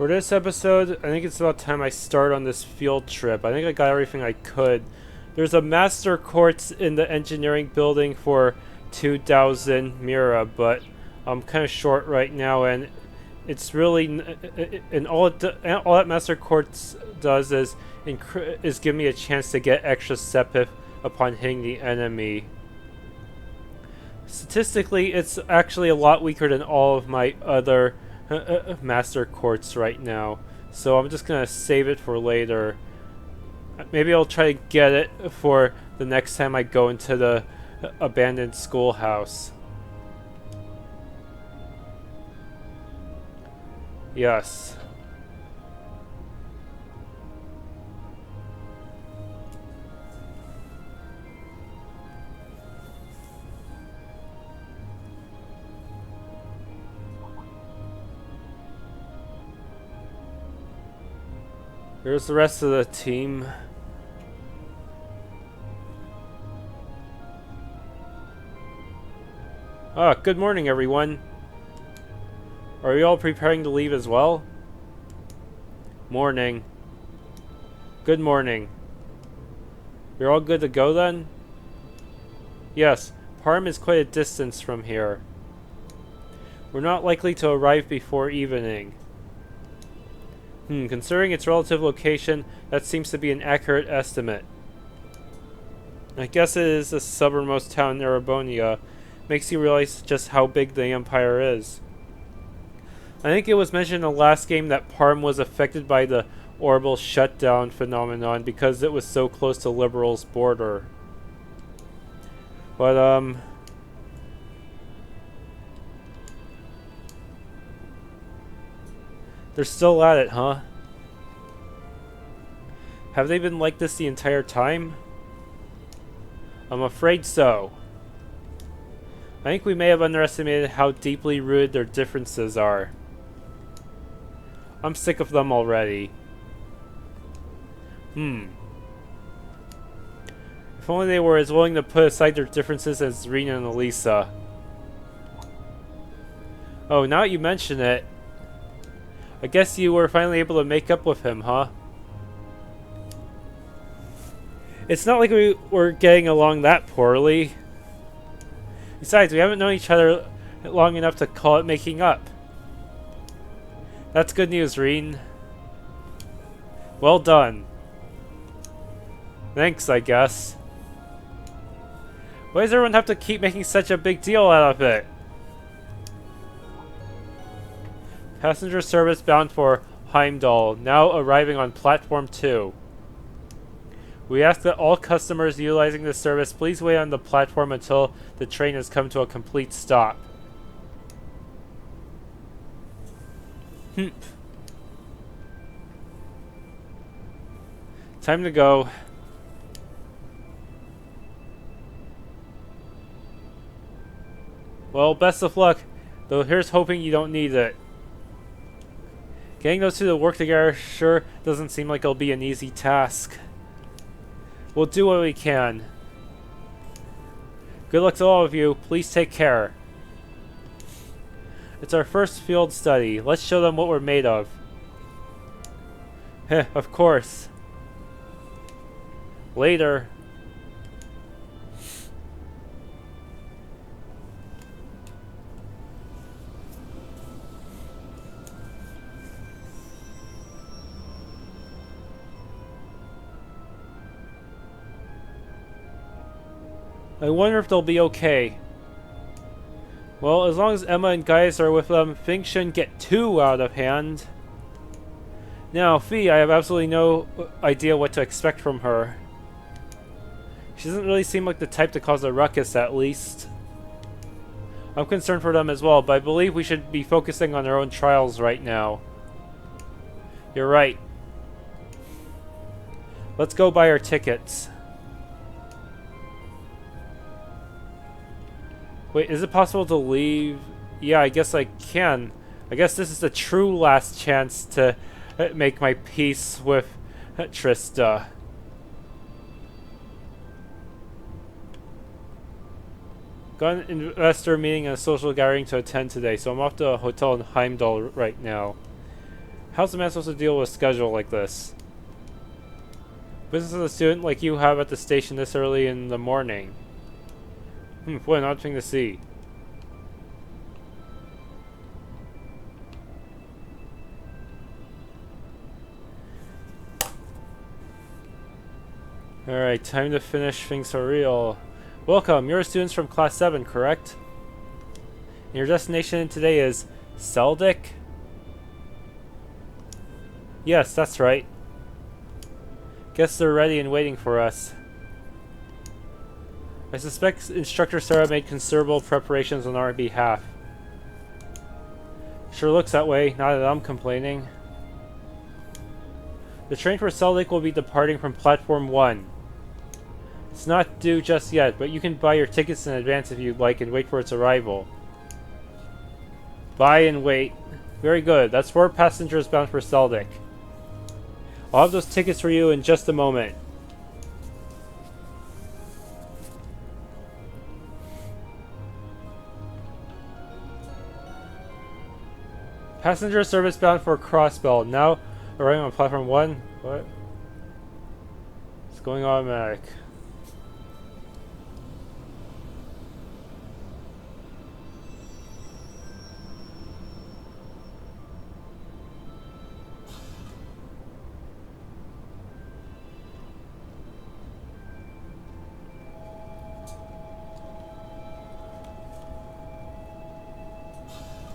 For this episode, I think it's about time I start on this field trip. I think I got everything I could. There's a master quartz in the engineering building for 2,000 Mira, but I'm kind of short right now, and it's really and all that master quartz does is give me a chance to get extra sepith upon hitting the enemy. Statistically, it's actually a lot weaker than all of my other master quartz right now, so I'm just gonna save it for later. Maybe I'll try to get it for the next time I go into the abandoned schoolhouse. Yes. Here's the rest of the team. Ah, good morning, everyone. Are you all preparing to leave as well? Morning. Good morning. You're all good to go then? Yes, Parm is quite a distance from here. We're not likely to arrive before evening. Considering its relative location, that seems to be an accurate estimate. I guess it is the southernmost town in Erebonia. Makes you realize just how big the Empire is. I think it was mentioned in the last game that Parm was affected by the orbital shutdown phenomenon because it was so close to Liberal's border. But, they're still at it, huh? Have they been like this the entire time? I'm afraid so. I think we may have underestimated how deeply rooted their differences are. I'm sick of them already. If only they were as willing to put aside their differences as Rena and Elisa. Oh, now that you mention it, I guess you were finally able to make up with him, huh? It's not like we were getting along that poorly. Besides, we haven't known each other long enough to call it making up. That's good news, Reen. Well done. Thanks, I guess. Why does everyone have to keep making such a big deal out of it? Passenger service bound for Heimdall, now arriving on platform 2. We ask that all customers utilizing this service please wait on the platform until the train has come to a complete stop. Time to go. Well, best of luck, though here's hoping you don't need it. Getting those two to work together sure doesn't seem like it'll be an easy task. We'll do what we can. Good luck to all of you. Please take care. It's our first field study. Let's show them what we're made of. Heh, of course. Later. I wonder if they'll be okay. Well, as long as Emma and Gaius are with them, things shouldn't get too out of hand. Now, Fee, I have absolutely no idea what to expect from her. She doesn't really seem like the type to cause a ruckus, at least. I'm concerned for them as well, but I believe we should be focusing on our own trials right now. You're right. Let's go buy our tickets. Wait, is it possible to leave? Yeah, I guess I can. I guess this is the true last chance to make my peace with Trista. Got an investor meeting and a social gathering to attend today, so I'm off to a hotel in Heimdall right now. How's the man supposed to deal with a schedule like this? Business as a student like you have at the station this early in the morning. What an odd thing to see. Alright, time to finish things for real. Welcome, you're students from Class 7, correct? And your destination today is Celdic? Yes, that's right. Guess they're ready and waiting for us. I suspect Instructor Sarah made considerable preparations on our behalf. Sure looks that way, not that I'm complaining. The train for Celdic will be departing from Platform 1. It's not due just yet, but you can buy your tickets in advance if you'd like and wait for its arrival. Buy and wait. Very good. That's 4 passengers bound for Celdic. I'll have those tickets for you in just a moment. Passenger service bound for Crossbell. Now arriving on Platform 1. What? It's going automatic.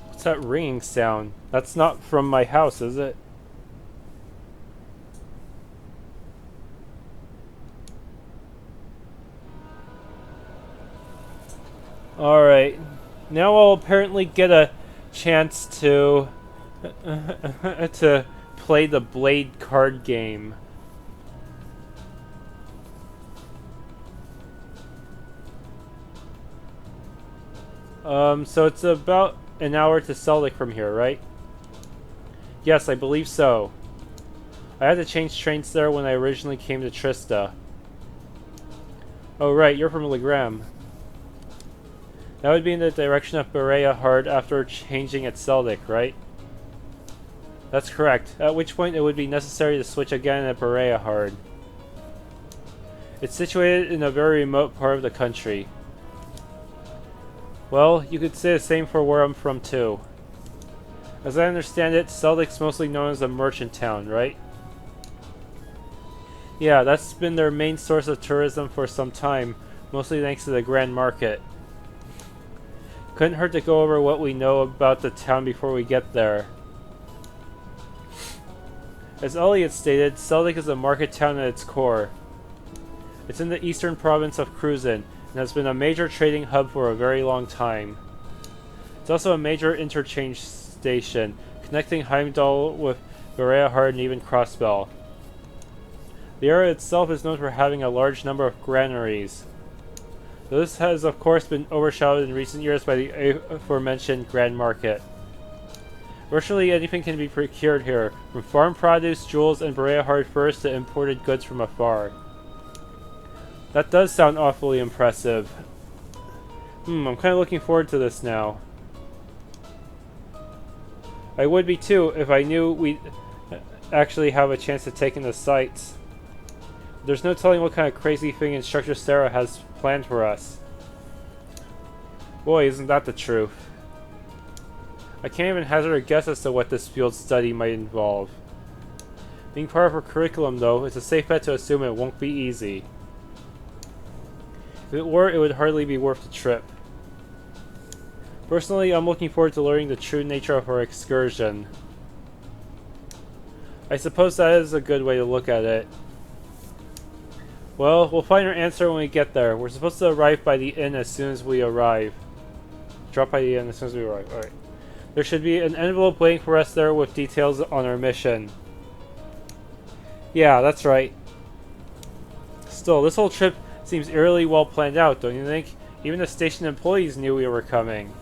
What's that ringing sound? That's not from my house, is it? Alright. Now I'll apparently get a chance to to play the Blade card game. So it's about an hour to Celdic from here, right? Yes, I believe so. I had to change trains there when I originally came to Trista. Oh right, you're from Legram. That would be in the direction of Berea Hard after changing at Celdic, right? That's correct, at which point it would be necessary to switch again at Berea Hard. It's situated in a very remote part of the country. Well, you could say the same for where I'm from too. As I understand it, Celdic's mostly known as a merchant town, right? Yeah, that's been their main source of tourism for some time, mostly thanks to the Grand Market. Couldn't hurt to go over what we know about the town before we get there. As Elliot stated, Celdic is a market town at its core. It's in the eastern province of Cruzin, and has been a major trading hub for a very long time. It's also a major interchange station, connecting Heimdall with Berea Hard and even Crossbell. The area itself is known for having a large number of granaries. This has of course been overshadowed in recent years by the aforementioned Grand Market. Virtually anything can be procured here, from farm produce, jewels, and Berea Hard furs to imported goods from afar. That does sound awfully impressive. I'm kind of looking forward to this now. I would be too if I knew we'd actually have a chance to take in the sights. There's no telling what kind of crazy thing Instructor Sarah has planned for us. Boy, isn't that the truth. I can't even hazard a guess as to what this field study might involve. Being part of her curriculum, though, it's a safe bet to assume it won't be easy. If it were, it would hardly be worth the trip. Personally, I'm looking forward to learning the true nature of our excursion. I suppose that is a good way to look at it. Well, we'll find our answer when we get there. We're supposed to arrive by the inn as soon as we arrive. Drop by the inn as soon as we arrive. Alright. There should be an envelope waiting for us there with details on our mission. Yeah, that's right. Still, this whole trip seems eerily well planned out, don't you think? Even the station employees knew we were coming.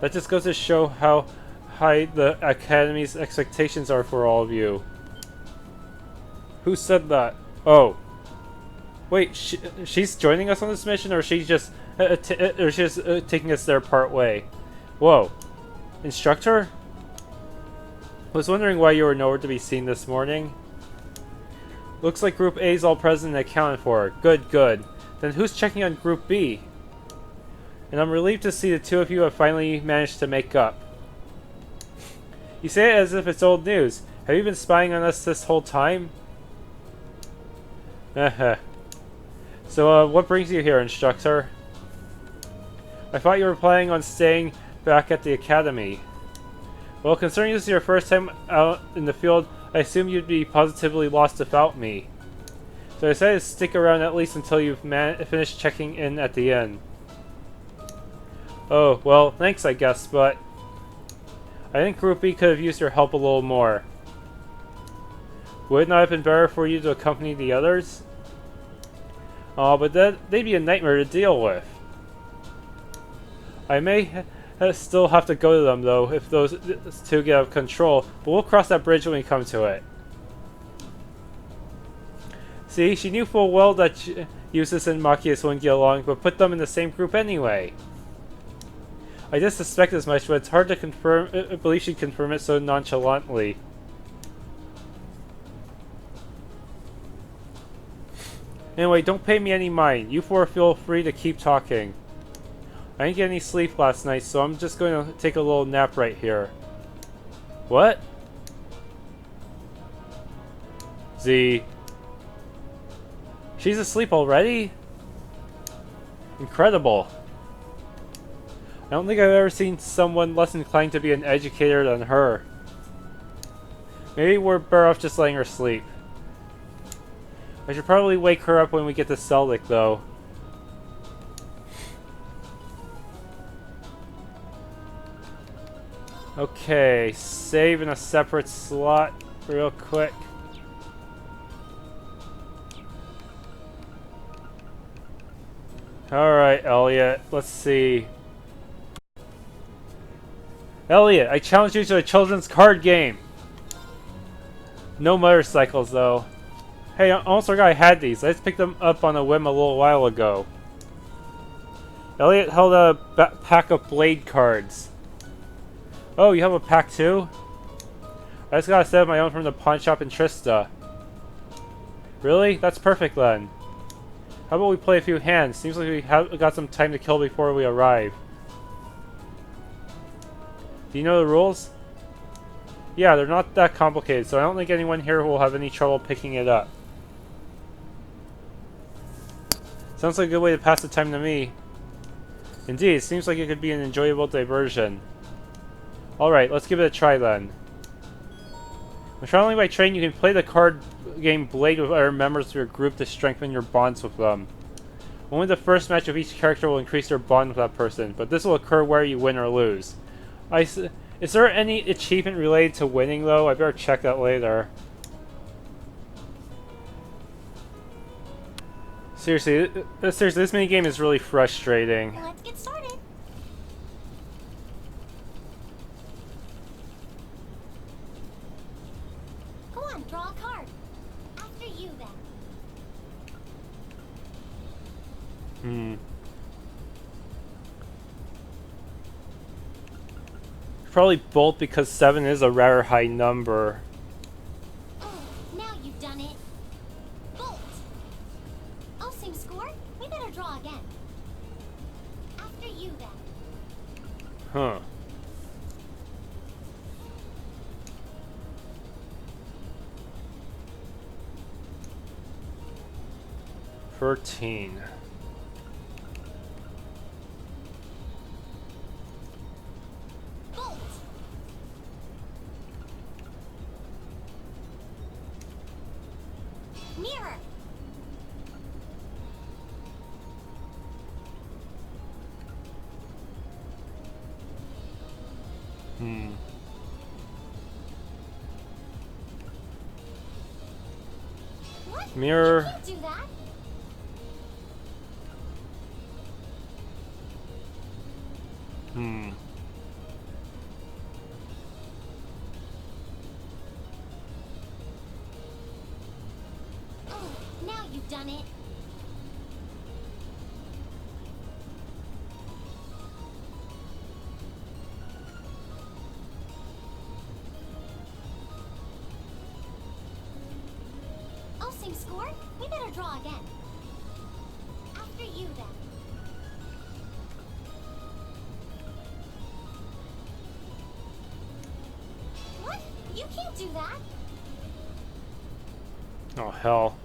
That just goes to show how high the Academy's expectations are for all of you. Who said that? Oh. Wait, she's joining us on this mission, or she's just taking us there part way? Whoa. Instructor? Was wondering why you were nowhere to be seen this morning. Looks like Group A is all present and accounted for. Good, good. Then who's checking on Group B? And I'm relieved to see the two of you have finally managed to make up. You say it as if it's old news. Have you been spying on us this whole time? So, what brings you here, instructor? I thought you were planning on staying back at the academy. Well, considering this is your first time out in the field, I assume you'd be positively lost without me. So I decided to stick around at least until you've finished checking in at the inn. Oh, well, thanks I guess, but I think Group B could have used your help a little more. Would it not have been better for you to accompany the others? Oh, but they'd be a nightmare to deal with. I may still have to go to them, though, if those two get out of control, but we'll cross that bridge when we come to it. See, she knew full well that Eustace and Machias wouldn't get along, but put them in the same group anyway. I just suspect as much, but it's hard to believe she'd confirm it so nonchalantly. Anyway, don't pay me any mind. You four feel free to keep talking. I didn't get any sleep last night, so I'm just going to take a little nap right here. What? Z. She's asleep already? Incredible. I don't think I've ever seen someone less inclined to be an educator than her. Maybe we're better off just letting her sleep. I should probably wake her up when we get to Celdic, though. Okay, save in a separate slot real quick. Alright, Elliot, let's see. Elliot, I challenge you to a children's card game! No motorcycles, though. Hey, I almost forgot I had these. I just picked them up on a whim a little while ago. Elliot held a pack of blade cards. Oh, you have a pack too? I just gotta set up my own from the pawn shop in Trista. Really? That's perfect then. How about we play a few hands? Seems like we have got some time to kill before we arrive. Do you know the rules? Yeah, they're not that complicated, so I don't think anyone here will have any trouble picking it up. Sounds like a good way to pass the time to me. Indeed, it seems like it could be an enjoyable diversion. Alright, let's give it a try then. Not only by training, you can play the card game Blade with other members of your group to strengthen your bonds with them. Only the first match of each character will increase your bond with that person, but this will occur whether you win or lose. Is there any achievement related to winning, though? I better check that later. Seriously, this minigame is really frustrating. Let's get started. Go on, draw a card. After you, then. Probably bolt because 7 is a rather high number. Oh, now you've done it. Bolt. Oh, same score? We better draw again. After you, then. Huh. $13. Bolt. Mirror. What? Mirror. You can't do that. Oh, now you've done it. same score? We better draw again. After you, then. What? You can't do that. Oh, hell.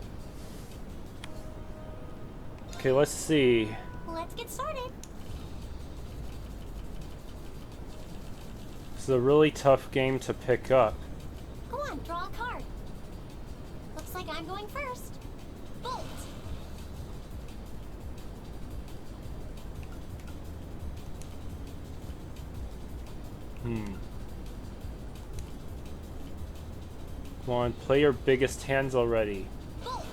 Okay, let's see. Let's get started. This is a really tough game to pick up. Go on, draw a card. Looks like I'm going first. Bolt. Come on, play your biggest hands already. Bolt.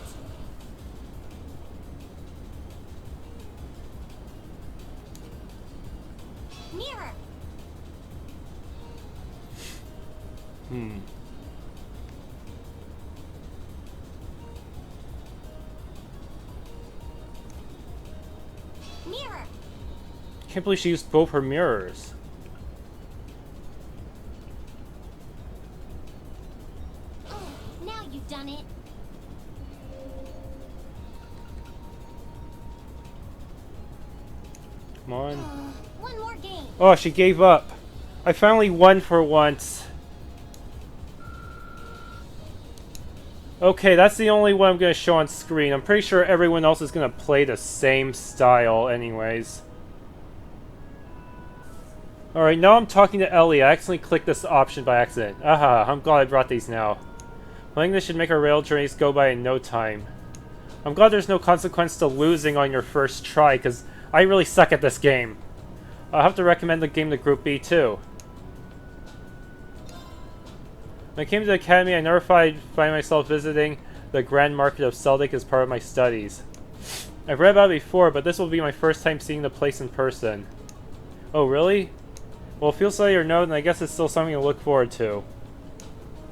Mirror. Mirror. Can't believe she used both her mirrors. Oh, now you've done it. Come on. One more game. Oh, she gave up. I finally won for once. Okay, that's the only one I'm going to show on screen. I'm pretty sure everyone else is going to play the same style anyways. Alright, now I'm talking to Elliot. I accidentally clicked this option by accident. Aha, I'm glad I brought these now. Playing this should make our rail journeys go by in no time. I'm glad there's no consequence to losing on your first try, because I really suck at this game. I'll have to recommend the game to Group B too. When I came to the academy, I never thought I'd find myself visiting the Grand Market of Celdic as part of my studies. I've read about it before, but this will be my first time seeing the place in person. Oh, really? Well, if you'll say your no, then I guess it's still something to look forward to.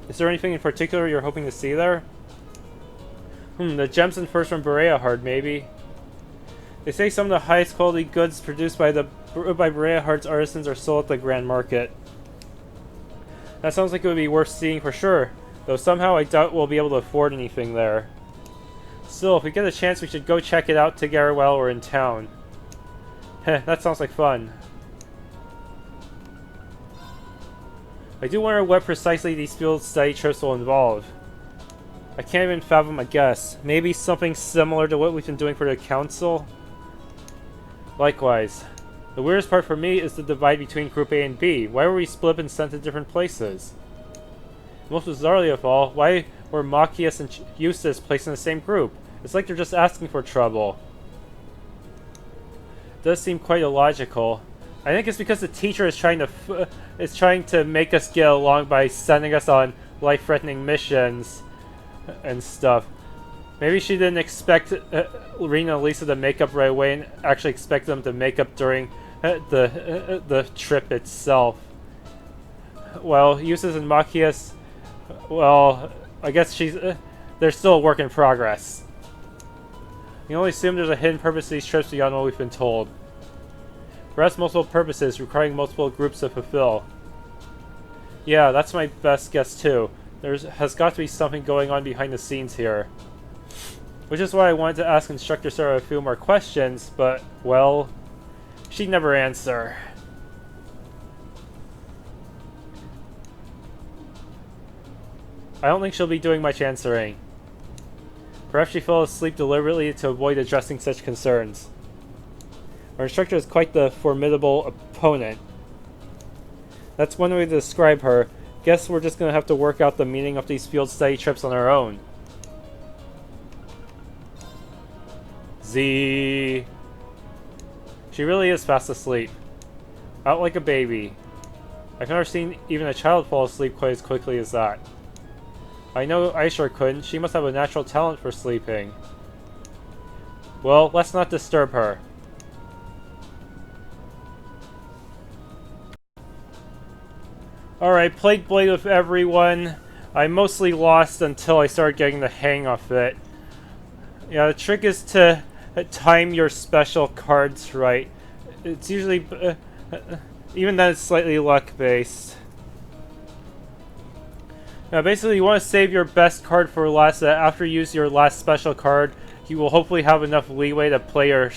Is there anything in particular you're hoping to see there? The gems and furs from Berea Heart, maybe. They say some of the highest quality goods produced by Berea Heart's artisans are sold at the Grand Market. That sounds like it would be worth seeing for sure, though somehow I doubt we'll be able to afford anything there. Still, if we get a chance, we should go check it out together while we're in town. Heh, that sounds like fun. I do wonder what precisely these field study trips will involve. I can't even fathom a guess. Maybe something similar to what we've been doing for the council? Likewise. The weirdest part for me is the divide between Group A and B. Why were we split up and sent to different places? Most bizarrely of all, why were Machias and Eustace placed in the same group? It's like they're just asking for trouble. It does seem quite illogical. I think it's because the teacher is trying to make us get along by sending us on life-threatening missions and stuff. Maybe she didn't expect Rena and Lisa to make up right away and actually expect them to make up during the trip itself. Well, Eustace and Machias, well, I guess they're still a work in progress. You can only assume there's a hidden purpose to these trips beyond what we've been told. Perhaps multiple purposes requiring multiple groups to fulfill. Yeah, that's my best guess too. There has got to be something going on behind the scenes here. Which is why I wanted to ask Instructor Sarah a few more questions, but, well, she'd never answer. I don't think she'll be doing much answering. Perhaps she fell asleep deliberately to avoid addressing such concerns. Our instructor is quite the formidable opponent. That's one way to describe her. Guess we're just gonna have to work out the meaning of these field study trips on our own. Z. She really is fast asleep. Out like a baby. I've never seen even a child fall asleep quite as quickly as that. I know I sure couldn't. She must have a natural talent for sleeping. Well, let's not disturb her. Alright, played Blade with everyone. I mostly lost until I started getting the hang of it. Yeah, the trick is to time your special cards right. It's usually... even then it's slightly luck-based. Now, basically, you want to save your best card for last. After you use your last special card, you will hopefully have enough leeway to play your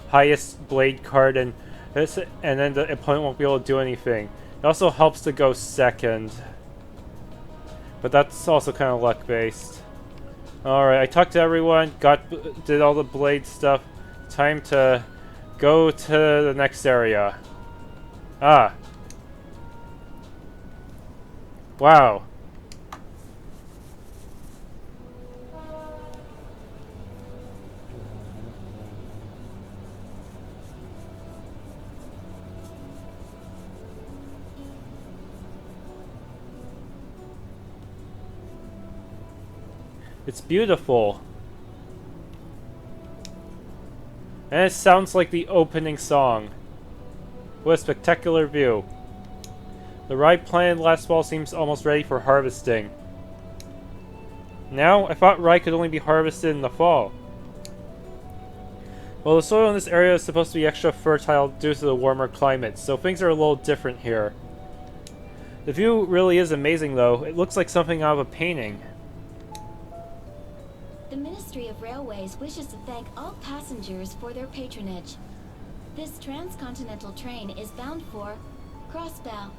highest blade card, and then the opponent won't be able to do anything. It also helps to go second, but that's also kind of luck based. All right, I talked to everyone, did all the blade stuff. Time to go to the next area. Ah. Wow. It's beautiful. And it sounds like the opening song. What a spectacular view. The rye planted last fall seems almost ready for harvesting. Now? I thought rye could only be harvested in the fall. Well, the soil in this area is supposed to be extra fertile due to the warmer climate, so things are a little different here. The view really is amazing, though. It looks like something out of a painting. The Ministry of Railways wishes to thank all passengers for their patronage. This transcontinental train is bound for Crossbow.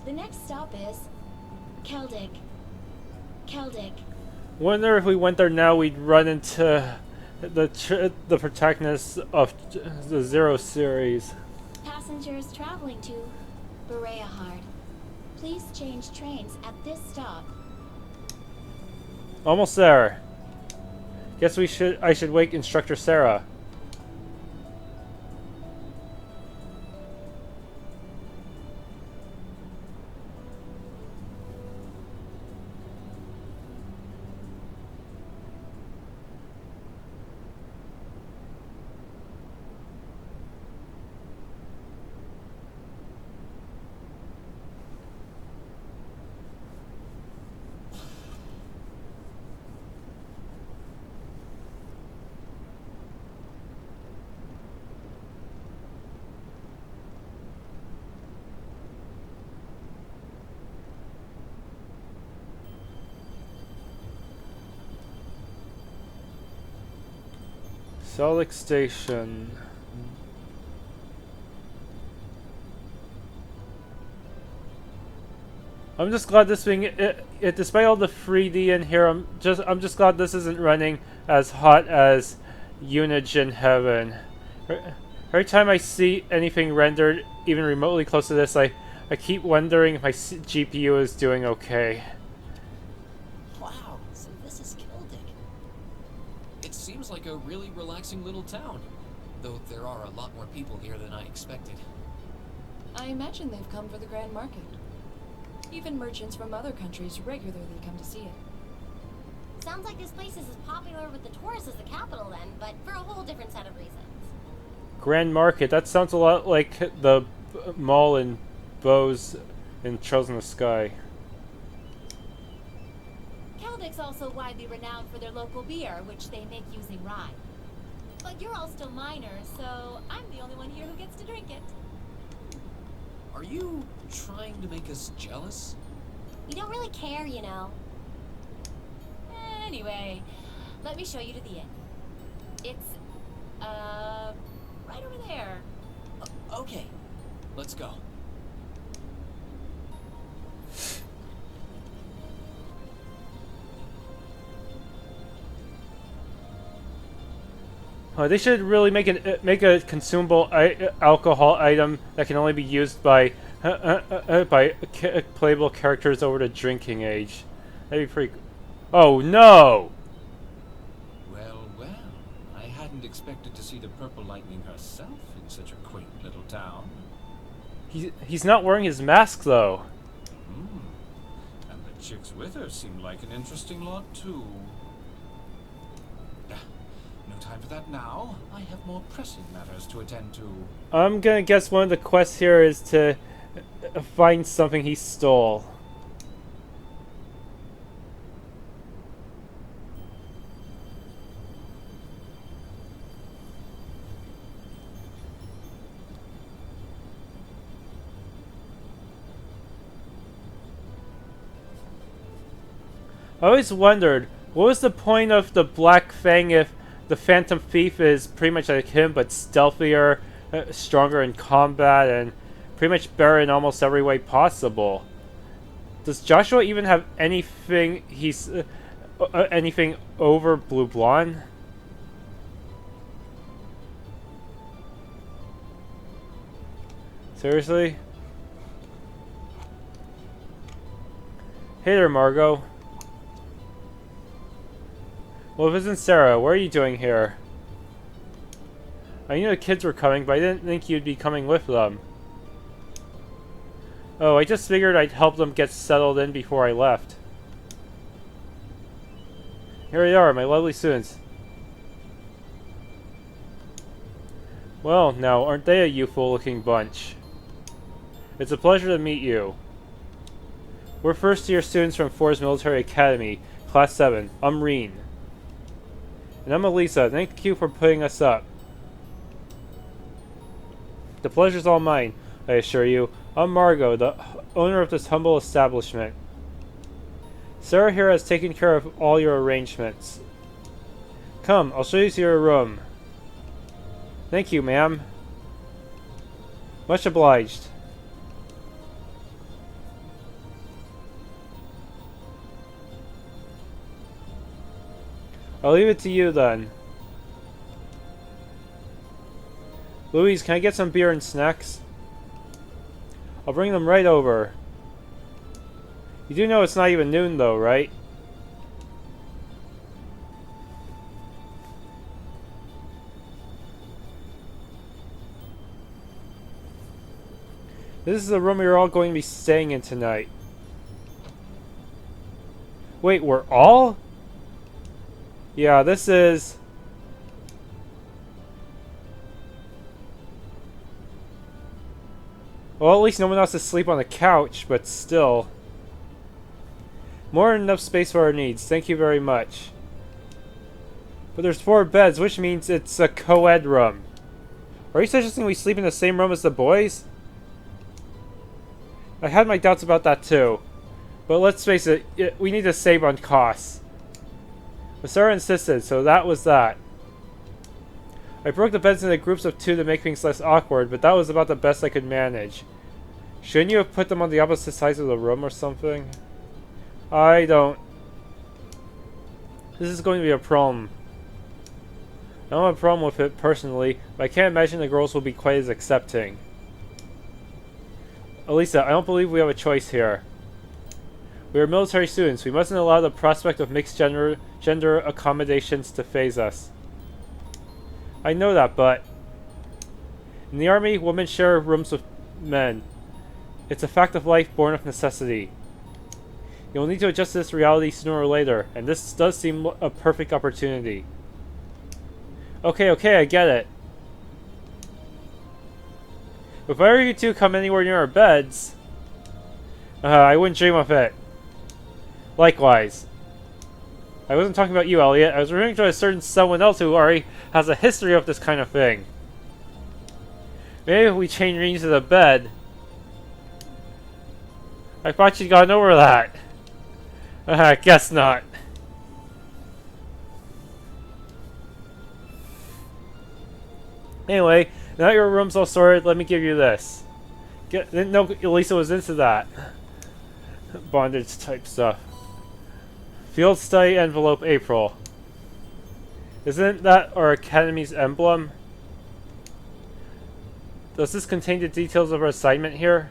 The next stop is Celdic. Celdic. Wonder if we went there now, we'd run into the protagonist of the Zero series. Passengers traveling to Bereahard, please change trains at this stop. Almost there. Guess I should wake Instructor Sarah. Celdic Station. I'm just glad this thing, despite all the 3D in here, I'm just glad this isn't running as hot as Unigine Heaven. Every time I see anything rendered even remotely close to this, I keep wondering if my GPU is doing okay. Wow, so this is Celdic. It seems like a really relaxing little town, though there are a lot more people here than I expected. I imagine they've come for the Grand Market. Even merchants from other countries regularly come to see it. Sounds like this place is as popular with the tourists as the capital then, but for a whole different set of reasons. Grand Market, that sounds a lot like the mall in Bose in Trails in the Sky. Celdic's also widely renowned for their local beer, which they make using rye. But you're all still minors, so I'm the only one here who gets to drink it. Are you trying to make us jealous? We don't really care, you know. Anyway, let me show you to the inn. It's, right over there. Okay, let's go. They should really make a consumable alcohol item that can only be used by playable characters over the drinking age. That'd be pretty. Oh no! Well, I hadn't expected to see the Purple Lightning herself in such a quaint little town. He's not wearing his mask though. And the chicks with her seem like an interesting lot too. No time for that now. I have more pressing matters to attend to. I'm gonna guess one of the quests here is to find something he stole. I always wondered, what was the point of the Black Fang if the Phantom Thief is pretty much like him, but stealthier, stronger in combat, and pretty much better in almost every way possible? Does Joshua even have anything anything over Blue Blonde? Seriously? Hey there, Margot. Well, if it isn't Sarah, what are you doing here? I knew the kids were coming, but I didn't think you'd be coming with them. Oh, I just figured I'd help them get settled in before I left. Here they are, my lovely students. Well, now, aren't they a youthful-looking bunch? It's a pleasure to meet you. We're first-year students from Thors Military Academy, Class 7. I'm Reen. And I'm Elisa. Thank you for putting us up. The pleasure's all mine, I assure you. I'm Margot, the owner of this humble establishment. Sarah here has taken care of all your arrangements. Come, I'll show you to your room. Thank you, ma'am. Much obliged. I'll leave it to you then. Louise, can I get some beer and snacks? I'll bring them right over. You do know it's not even noon though, right? This is the room we're all going to be staying in tonight. Wait, we're all? Yeah, this is... Well, at least no one else is asleep on the couch, but still. More than enough space for our needs. Thank you very much. But there's 4 beds, which means it's a co-ed room. Are you suggesting we sleep in the same room as the boys? I had my doubts about that too. But let's face it, we need to save on costs. But Sarah insisted, so that was that. I broke the beds into groups of 2 to make things less awkward, but that was about the best I could manage. Shouldn't you have put them on the opposite sides of the room or something? I don't... This is going to be a problem. I don't have a problem with it personally, but I can't imagine the girls will be quite as accepting. Elisa, I don't believe we have a choice here. We are military students. We mustn't allow the prospect of mixed gender accommodations to faze us. I know that, but... In the army, women share rooms with men. It's a fact of life born of necessity. You'll need to adjust to this reality sooner or later, and this does seem a perfect opportunity. Okay, I get it. If ever you 2 come anywhere near our beds... I wouldn't dream of it. Likewise. I wasn't talking about you, Elliot. I was referring to a certain someone else who already has a history of this kind of thing. Maybe if we change Reen to the bed... I thought you'd gotten over that. Guess not. Anyway, now your room's all sorted, let me give you this. Didn't know Elisa was into that. Bondage type stuff. Field study envelope April. Isn't that our academy's emblem? Does this contain the details of our assignment here?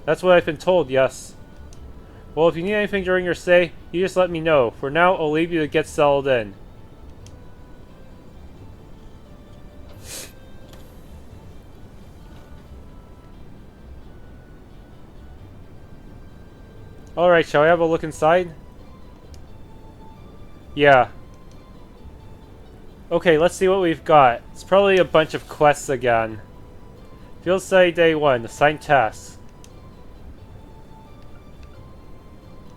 That's what I've been told, yes. Well, if you need anything during your stay, you just let me know. For now, I'll leave you to get settled in. Alright, shall I have a look inside? Yeah. Okay, let's see what we've got. It's probably a bunch of quests again. Field study day 1, assigned tasks.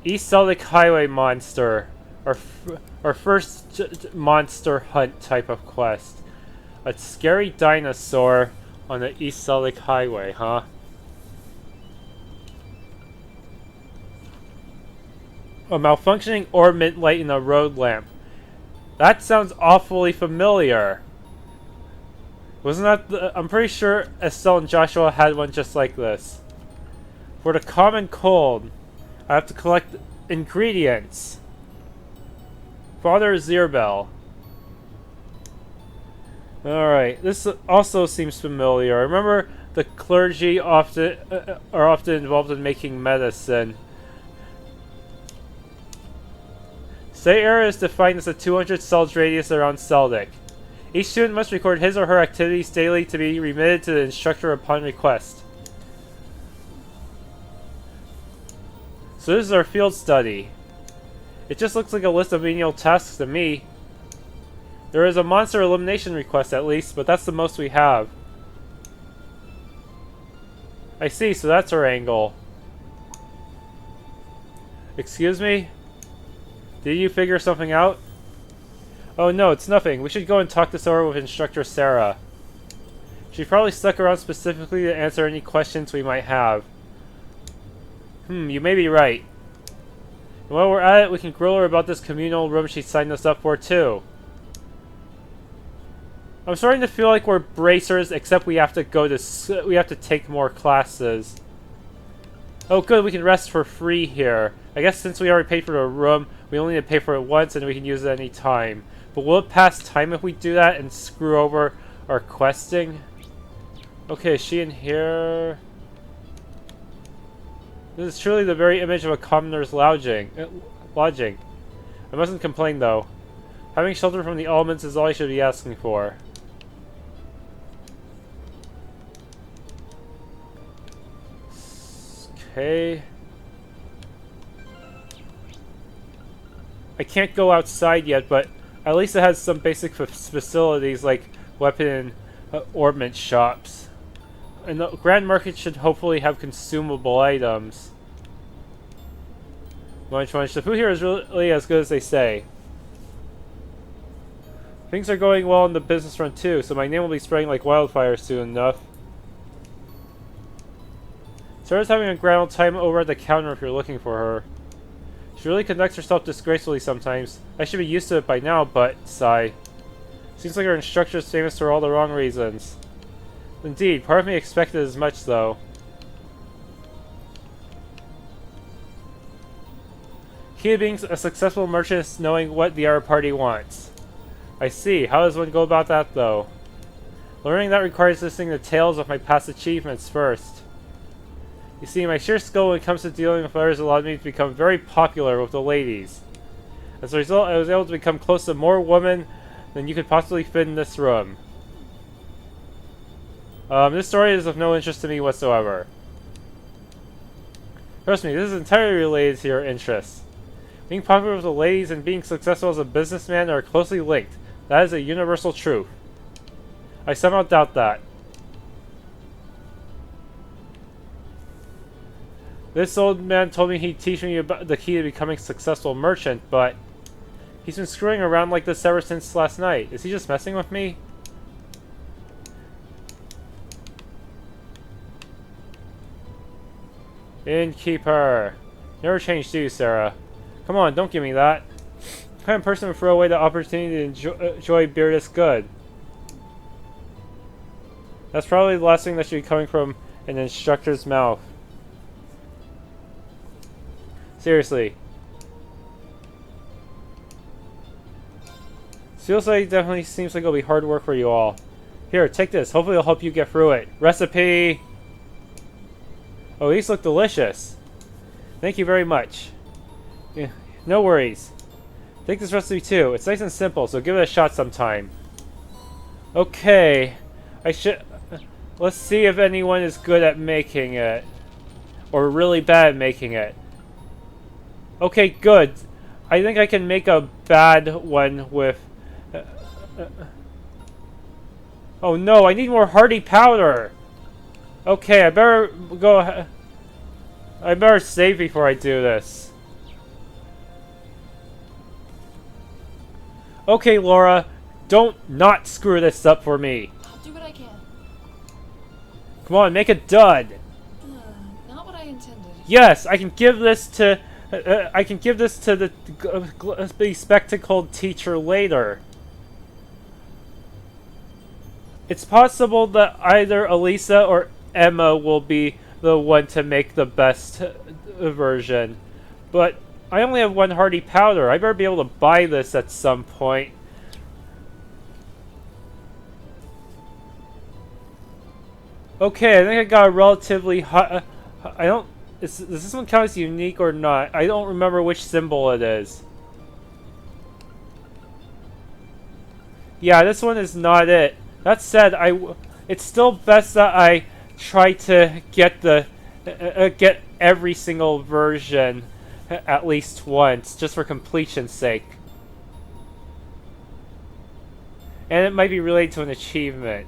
East Celdic Highway monster. Our first monster hunt type of quest. A scary dinosaur on the East Celdic Highway, huh? A malfunctioning orbment light in a road lamp. That sounds awfully familiar. Wasn't that the... I'm pretty sure Estelle and Joshua had one just like this. For the common cold, I have to collect ingredients. Father Zerbel. Alright, this also seems familiar. I remember the clergy often are often involved in making medicine. Say area is defined as a 200 cells radius around Celdic. Each student must record his or her activities daily to be remitted to the instructor upon request. So this is our field study. It just looks like a list of menial tasks to me. There is a monster elimination request at least, but that's the most we have. I see, so that's our angle. Excuse me? Did you figure something out? Oh no, it's nothing. We should go and talk this over with Instructor Sarah. She probably stuck around specifically to answer any questions we might have. You may be right. And while we're at it, we can grill her about this communal room she signed us up for too. I'm starting to feel like we're bracers, except we have to go to we have to take more classes. Oh good, we can rest for free here. I guess since we already paid for the room, we only need to pay for it once and we can use it any time. But will it pass time if we do that and screw over our questing? Okay, is she in here? This is truly the very image of a commoner's lodging. I mustn't complain though. Having shelter from the elements is all I should be asking for. Okay. I can't go outside yet, but at least it has some basic facilities like weapon and orbment shops. And the Grand Market should hopefully have consumable items. Munch. The food here is really as good as they say. Things are going well in the business front too, so my name will be spreading like wildfire soon enough. Sarah's having a grand old time over at the counter if you're looking for her. She really conducts herself disgracefully sometimes. I should be used to it by now, but sigh. Seems like her instructor is famous for all the wrong reasons. Indeed, part of me expected as much, though. Key to being a successful merchant is knowing what the other party wants. I see. How does one go about that, though? Learning that requires listening to tales of my past achievements first. You see, my sheer skill when it comes to dealing with others allowed me to become very popular with the ladies. As a result, I was able to become close to more women than you could possibly fit in this room. This story is of no interest to me whatsoever. Trust me, this is entirely related to your interests. Being popular with the ladies and being successful as a businessman are closely linked. That is a universal truth. I somehow doubt that. This old man told me he'd teach me about the key to becoming a successful merchant, but he's been screwing around like this ever since last night. Is he just messing with me? Innkeeper. Never change, do you, Sarah? Come on, don't give me that. What kind of person would throw away the opportunity to enjoy beer this good? That's probably the last thing that should be coming from an instructor's mouth. Seriously. Feels like definitely seems like it'll be hard work for you all. Here, take this. Hopefully it'll help you get through it. Recipe! Oh, these look delicious. Thank you very much. Yeah, no worries. Take this recipe too. It's nice and simple, so give it a shot sometime. Okay. Let's see if anyone is good at making it. Or really bad at making it. Okay, good. I think I can make a bad one with... Oh no, I need more hardy powder! Okay, I better go... I better save before I do this. Okay, Laura. Don't not screw this up for me. I'll do what I can. Come on, make a dud. Not what I intended. Yes, I can give this to I can give this to the spectacled teacher later. It's possible that either Elisa or Emma will be the one to make the best version. But I only have one hardy powder. I better be able to buy this at some point. Okay, I think I got a relatively hot... I don't... does this one count as unique or not? I don't remember which symbol it is. Yeah, this one is not it. That said, it's still best that I try to get get every single version at least once, just for completion's sake. And it might be related to an achievement.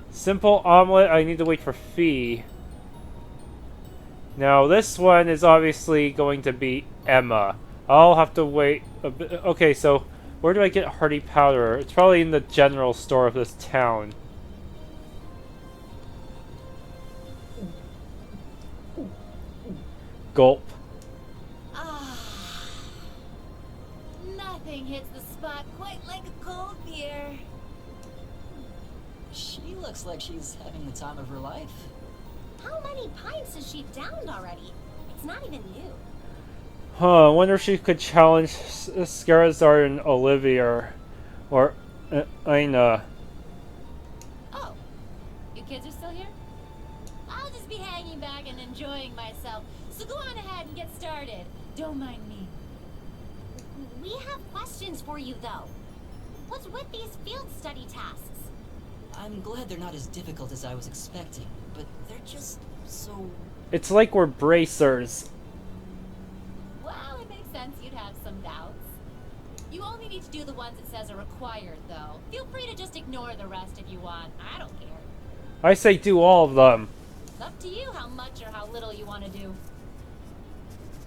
Simple omelet, I need to wait for Fee. Now, this one is obviously going to be Emma. I'll have to wait a bit. Okay, so where do I get hardy powder? It's probably in the general store of this town. Gulp. Nothing hits the spot quite like a cold beer. She looks like she's having the time of her life. How many pints has she downed already? It's not even new. Huh, I wonder if she could challenge Scarazar and Olivia. Or Aina. Oh, you kids are still here? I'll just be hanging back and enjoying myself. So go on ahead and get started. Don't mind me. We have questions for you, though. What's with these field study tasks? I'm glad they're not as difficult as I was expecting, but they're just so... It's like we're bracers. Well, it makes sense you'd have some doubts. You only need to do the ones it says are required, though. Feel free to just ignore the rest if you want. I don't care. I say do all of them. It's up to you how much or how little you want to do.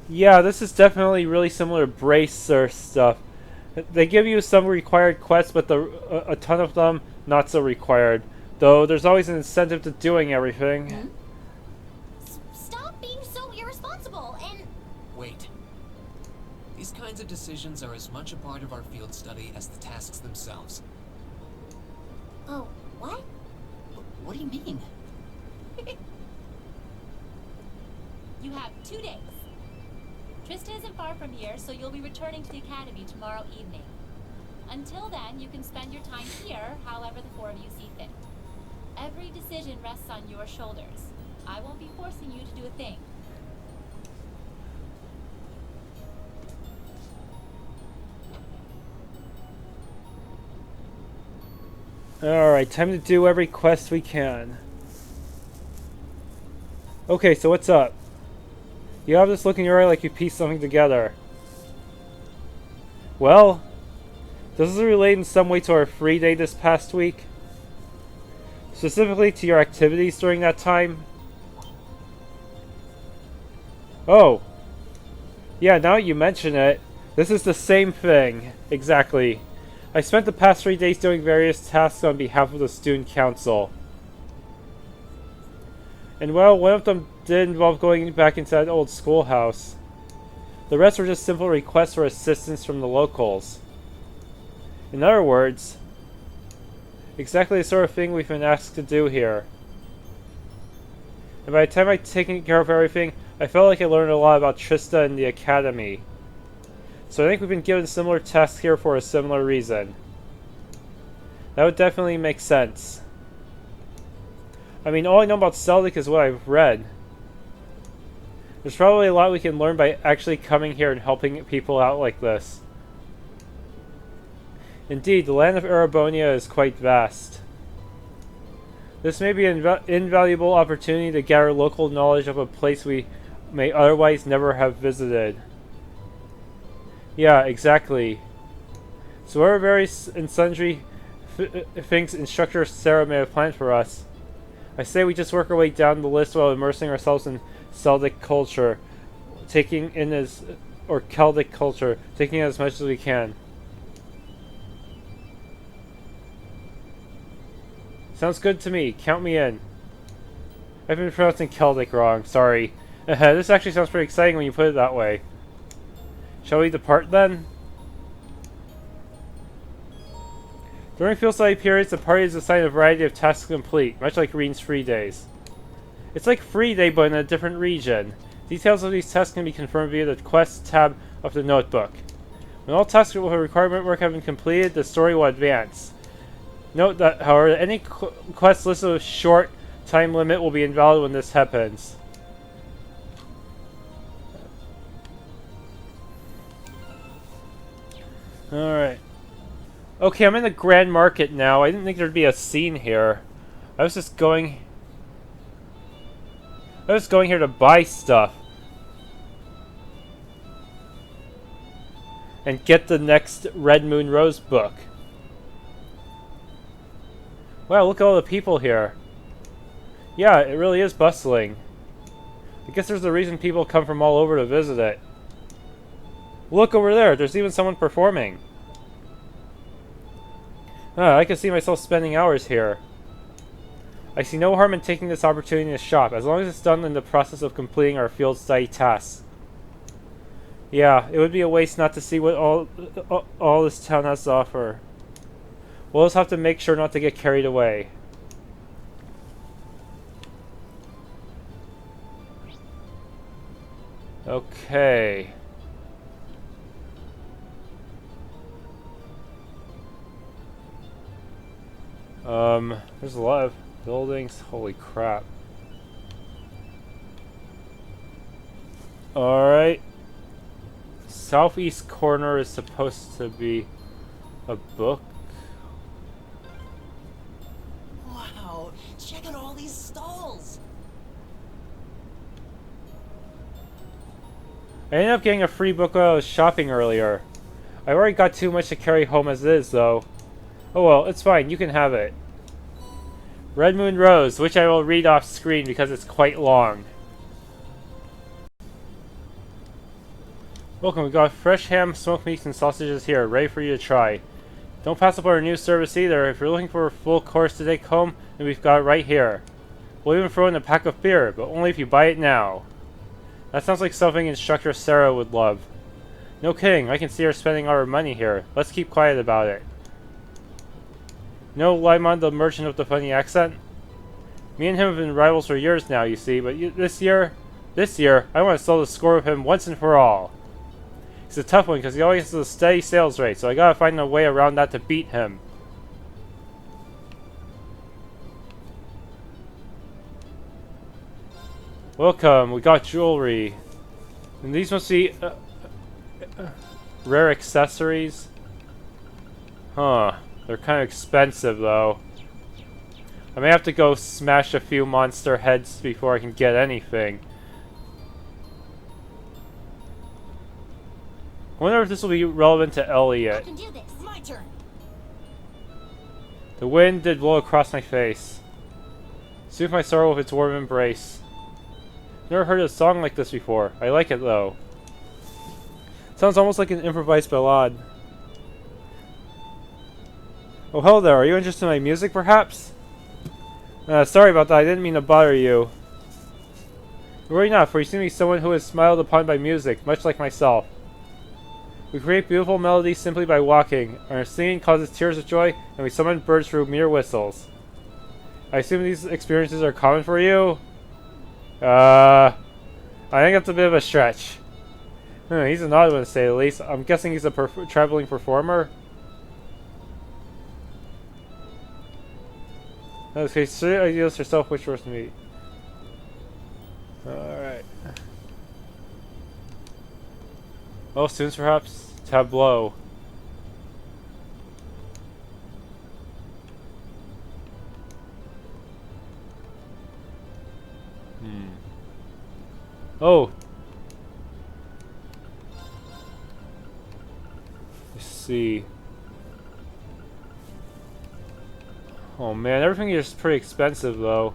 Yeah, this is definitely really similar to bracer stuff. They give you some required quests, but a ton of them not so required. Though there's always an incentive to doing everything. Hmm? Stop being so irresponsible and... Wait. These kinds of decisions are as much a part of our field study as the tasks themselves. Oh, what? What do you mean? You have 2 days. Trista isn't far from here, so you'll be returning to the academy tomorrow evening. Until then, you can spend your time here, however the four of you see fit. Every decision rests on your shoulders. I won't be forcing you to do a thing. Alright, time to do every quest we can. Okay, so what's up? You have this look in your eye like you pieced something together. Well, does this relate in some way to our free day this past week? Specifically to your activities during that time? Oh. Yeah, now you mention it, this is the same thing. Exactly. I spent the past 3 days doing various tasks on behalf of the student council. And well, one of them did involve going back into that old schoolhouse. The rest were just simple requests for assistance from the locals. In other words, exactly the sort of thing we've been asked to do here. And by the time I'd taken care of everything, I felt like I learned a lot about Trista and the academy. So I think we've been given similar tasks here for a similar reason. That would definitely make sense. I mean, all I know about Celdic is what I've read. There's probably a lot we can learn by actually coming here and helping people out like this. Indeed, the land of Erebonia is quite vast. This may be an invaluable opportunity to gather local knowledge of a place we may otherwise never have visited. Yeah, exactly. So what are various and sundry things Instructor Sarah may have planned for us? I say we just work our way down the list while immersing ourselves in Celdic culture, taking in Celdic culture, taking in as much as we can. Sounds good to me. Count me in. I've been pronouncing Celtic wrong. Sorry. This actually sounds pretty exciting when you put it that way. Shall we depart then? During field study periods, the party is assigned a variety of tasks to complete, much like Reen's free days. It's like free day, but in a different region. Details of these tasks can be confirmed via the Quest tab of the notebook. When all tasks with requirement work have been completed, the story will advance. Note that, however, any quest listed with short time limit will be invalid when this happens. Alright. Okay, I'm in the Grand Market now. I didn't think there'd be a scene here. I was just going here to buy stuff. And get the next Red Moon Rose book. Wow, look at all the people here. Yeah, it really is bustling. I guess there's a reason people come from all over to visit it. Look over there, there's even someone performing. I can see myself spending hours here. I see no harm in taking this opportunity to shop, as long as it's done in the process of completing our field study tasks. Yeah, it would be a waste not to see what all this town has to offer. We'll just have to make sure not to get carried away. Okay. There's a lot of buildings. Holy crap. Alright. Southeast corner is supposed to be a book. Wow, check out all these stalls. I ended up getting a free book while I was shopping earlier. I already got too much to carry home as it is, though. Oh well, it's fine. You can have it. Red Moon Rose, which I will read off screen because it's quite long. Welcome, we got fresh ham, smoked meats, and sausages here, ready for you to try. Don't pass up our new service either. If you're looking for a full course to take home, then we've got it right here. We'll even throw in a pack of beer, but only if you buy it now. That sounds like something Instructor Sarah would love. No kidding, I can see her spending all her money here. Let's keep quiet about it. No, Lyman, the merchant with the funny accent? Me and him have been rivals for years now, you see, but this year, I want to settle the score with him once and for all. He's a tough one because he always has a steady sales rate, so I gotta find a way around that to beat him. Welcome, we got jewelry. And these must be rare accessories. Huh. They're kind of expensive, though. I may have to go smash a few monster heads before I can get anything. I wonder if this will be relevant to Elliot. I can do this. My turn. The wind did blow across my face. Soothed my sorrow with its warm embrace. Never heard a song like this before. I like it, though. Sounds almost like an improvised ballad. Oh, hello there. Are you interested in my music, perhaps? Sorry about that. I didn't mean to bother you. Worry not, for you seem to be someone who is smiled upon by music, much like myself. We create beautiful melodies simply by walking. Our singing causes tears of joy, and we summon birds through mere whistles. I assume these experiences are common for you? I think that's a bit of a stretch. He's an odd one to say the least. I'm guessing he's a traveling performer? Okay, so ideas yourself which worth to meet. Alright. Oh, students perhaps? Tableau. Oh! Let's see. Oh man, everything here is pretty expensive though.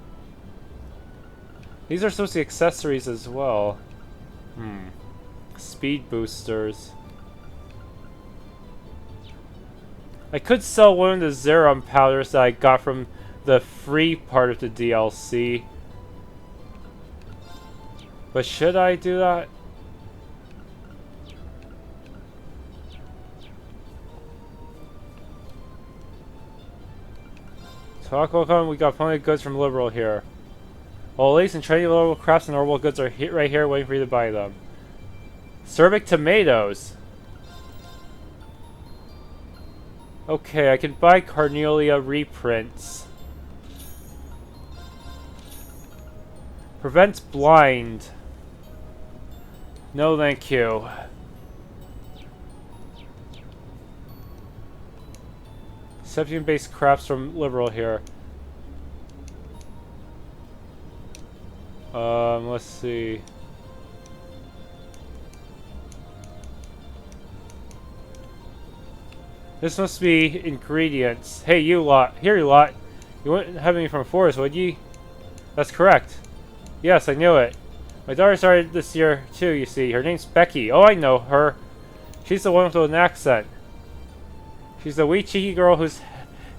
These are supposed to be accessories as well. Speed boosters. I could sell one of the Zerum powders that I got from the free part of the DLC. But should I do that? Falcom, we got plenty of goods from Liberal here. Well, ladies and trendy little crafts and orbital goods are right here waiting for you to buy them. Cerbic tomatoes! Okay, I can buy Carnelia reprints. Prevents blind. No thank you. Septium-based crafts from Liberal here. Let's see. This must be ingredients. Hey, you lot. Here, you lot. You wouldn't have any from Forest, would ye? That's correct. Yes, I knew it. My daughter started this year, too, you see. Her name's Becky. Oh, I know her. She's the one with an accent. She's the wee cheeky girl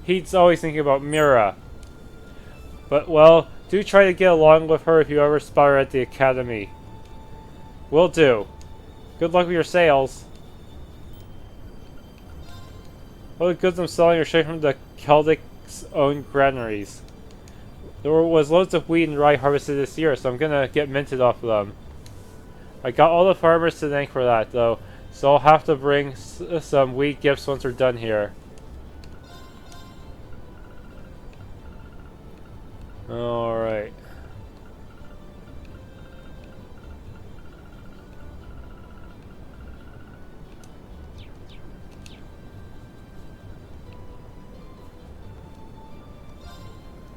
he's always thinking about Mira. But, well, do try to get along with her if you ever spot her at the academy. Will do. Good luck with your sales. All the goods I'm selling are straight from the Celdic's own granaries. There was loads of wheat and rye harvested this year, so I'm gonna get minted off of them. I got all the farmers to thank for that, though, so I'll have to bring some wheat gifts once we're done here. Alright.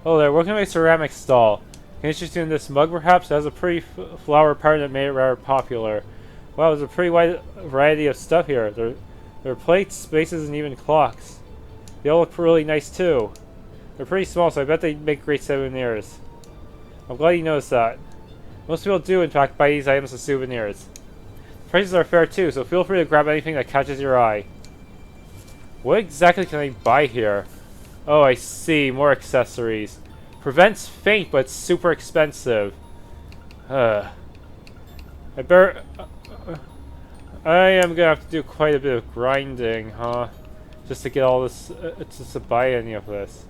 Oh there, working on a ceramic stall. Can you just in this mug perhaps? It has a pretty flower pattern that made it rather popular. Wow, there's a pretty wide variety of stuff here. There are plates, spaces, and even clocks. They all look really nice too. They're pretty small, so I bet they make great souvenirs. I'm glad you noticed that. Most people do, in fact, buy these items as souvenirs. The prices are fair too, so feel free to grab anything that catches your eye. What exactly can I buy here? Oh, I see. More accessories. Prevents faint, but it's super expensive. I better... I am gonna have to do quite a bit of grinding, huh? Just to get all this... just to buy any of this.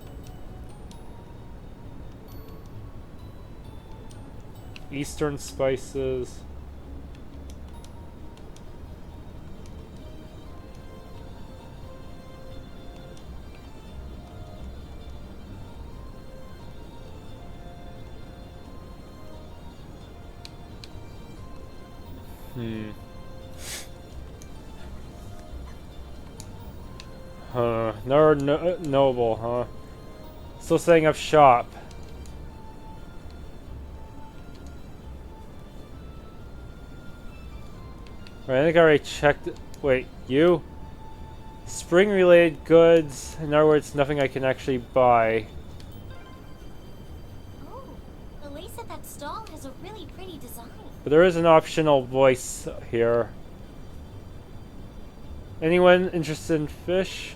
Eastern spices... Noble, huh? Still setting up shop. Right, I think I already checked. Wait, you? Spring-related goods. In other words, nothing I can actually buy. Oh, the lace at that stall has a really pretty design. But there is an optional voice here. Anyone interested in fish?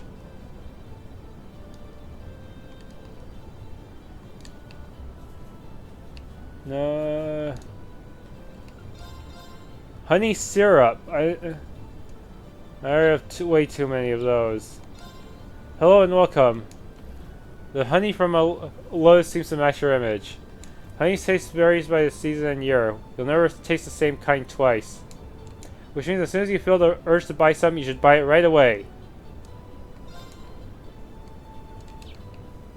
No. Honey syrup. I have way too many of those. Hello and welcome. The honey from a lotus seems to match your image. Honey's taste varies by the season and year. You'll never taste the same kind twice. Which means as soon as you feel the urge to buy something, you should buy it right away.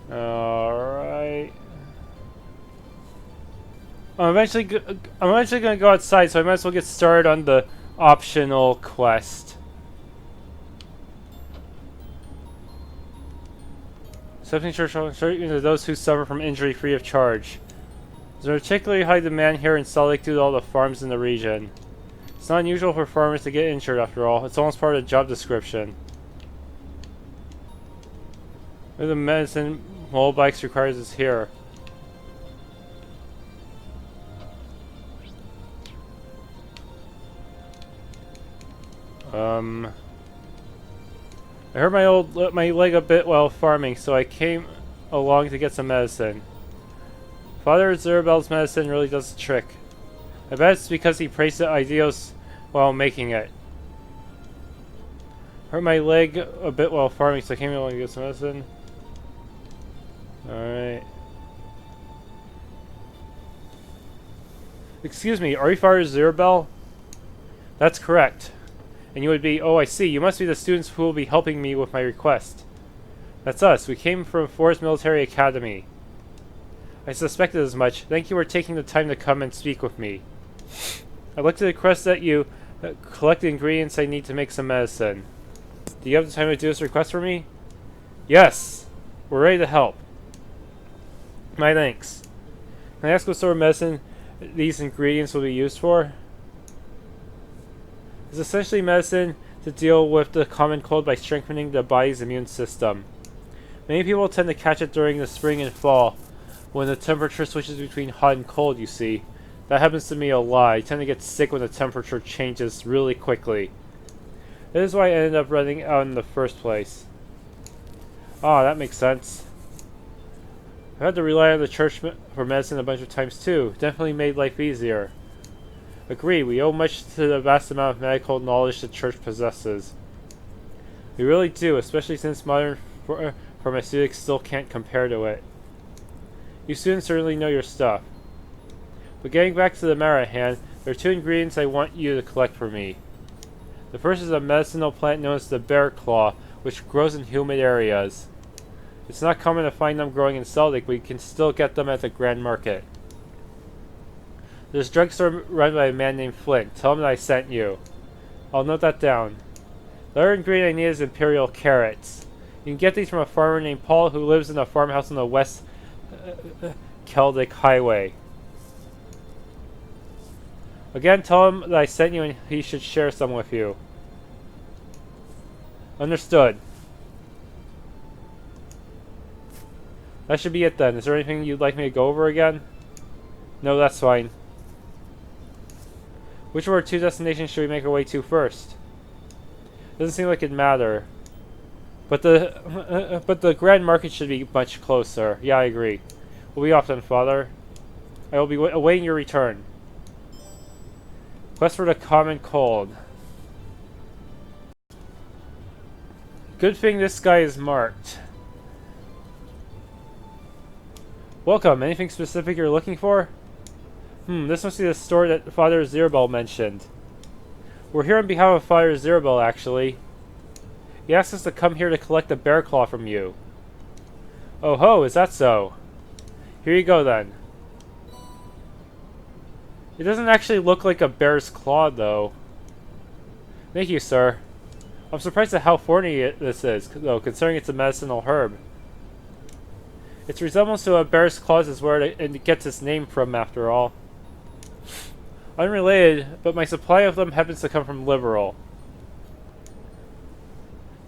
Alright. I'm eventually gonna go outside, so I might as well get started on the optional quest. Something to those who suffer from injury free of charge. There's a particularly high demand here in Celdic due to all the farms in the region. It's not unusual for farmers to get injured after all. It's almost part of the job description. Where the medicine mobile bikes requires is here. I hurt my leg a bit while farming, so I came along to get some medicine. Father Zerubbabel's medicine really does the trick. I bet it's because he praised the ideals while making it. Hurt my leg a bit while farming, so I came along to get some medicine. Alright. Excuse me, are you Father Zerbel? That's correct. And you would be, oh I see, you must be the students who will be helping me with my request. That's us, we came from Thors Military Academy. I suspected as much. Thank you for taking the time to come and speak with me. I'd like to request that you collect the ingredients I need to make some medicine. Do you have the time to do this request for me? Yes! We're ready to help. My thanks. Can I ask what sort of medicine these ingredients will be used for? It's essentially medicine to deal with the common cold by strengthening the body's immune system. Many people tend to catch it during the spring and fall, when the temperature switches between hot and cold, you see. That happens to me a lot. I tend to get sick when the temperature changes really quickly. That is why I ended up running out in the first place. Ah, that makes sense. I've had to rely on the church for medicine a bunch of times too. Definitely made life easier. Agree, we owe much to the vast amount of medical knowledge the church possesses. We really do, especially since modern pharmaceutics still can't compare to it. You students certainly know your stuff. But getting back to the matter at hand, there are two ingredients I want you to collect for me. The first is a medicinal plant known as the bear claw, which grows in humid areas. It's not common to find them growing in Celdic, but you can still get them at the Grand Market. There's a drugstore run by a man named Flint. Tell him that I sent you. I'll note that down. The other ingredient I need is imperial carrots. You can get these from a farmer named Paul who lives in a farmhouse on the West Celdic Highway. Again, tell him that I sent you and he should share some with you. Understood. That should be it then. Is there anything you'd like me to go over again? No, that's fine. Which of our two destinations should we make our way to first? Doesn't seem like it'd matter. But the Grand Market should be much closer. Yeah, I agree. We'll be off then, Father. I will be awaiting your return. Quest for the common cold. Good thing this guy is marked. Welcome. Anything specific you're looking for? This must be the store that Father Zerbel mentioned. We're here on behalf of Father Zerbel, actually. He asked us to come here to collect the bear claw from you. Oh ho, is that so? Here you go then. It doesn't actually look like a bear's claw, though. Thank you, sir. I'm surprised at how thorny this is, though, considering it's a medicinal herb. Its resemblance to a bear's claws is where it gets its name from, after all. Unrelated, but my supply of them happens to come from Liberal.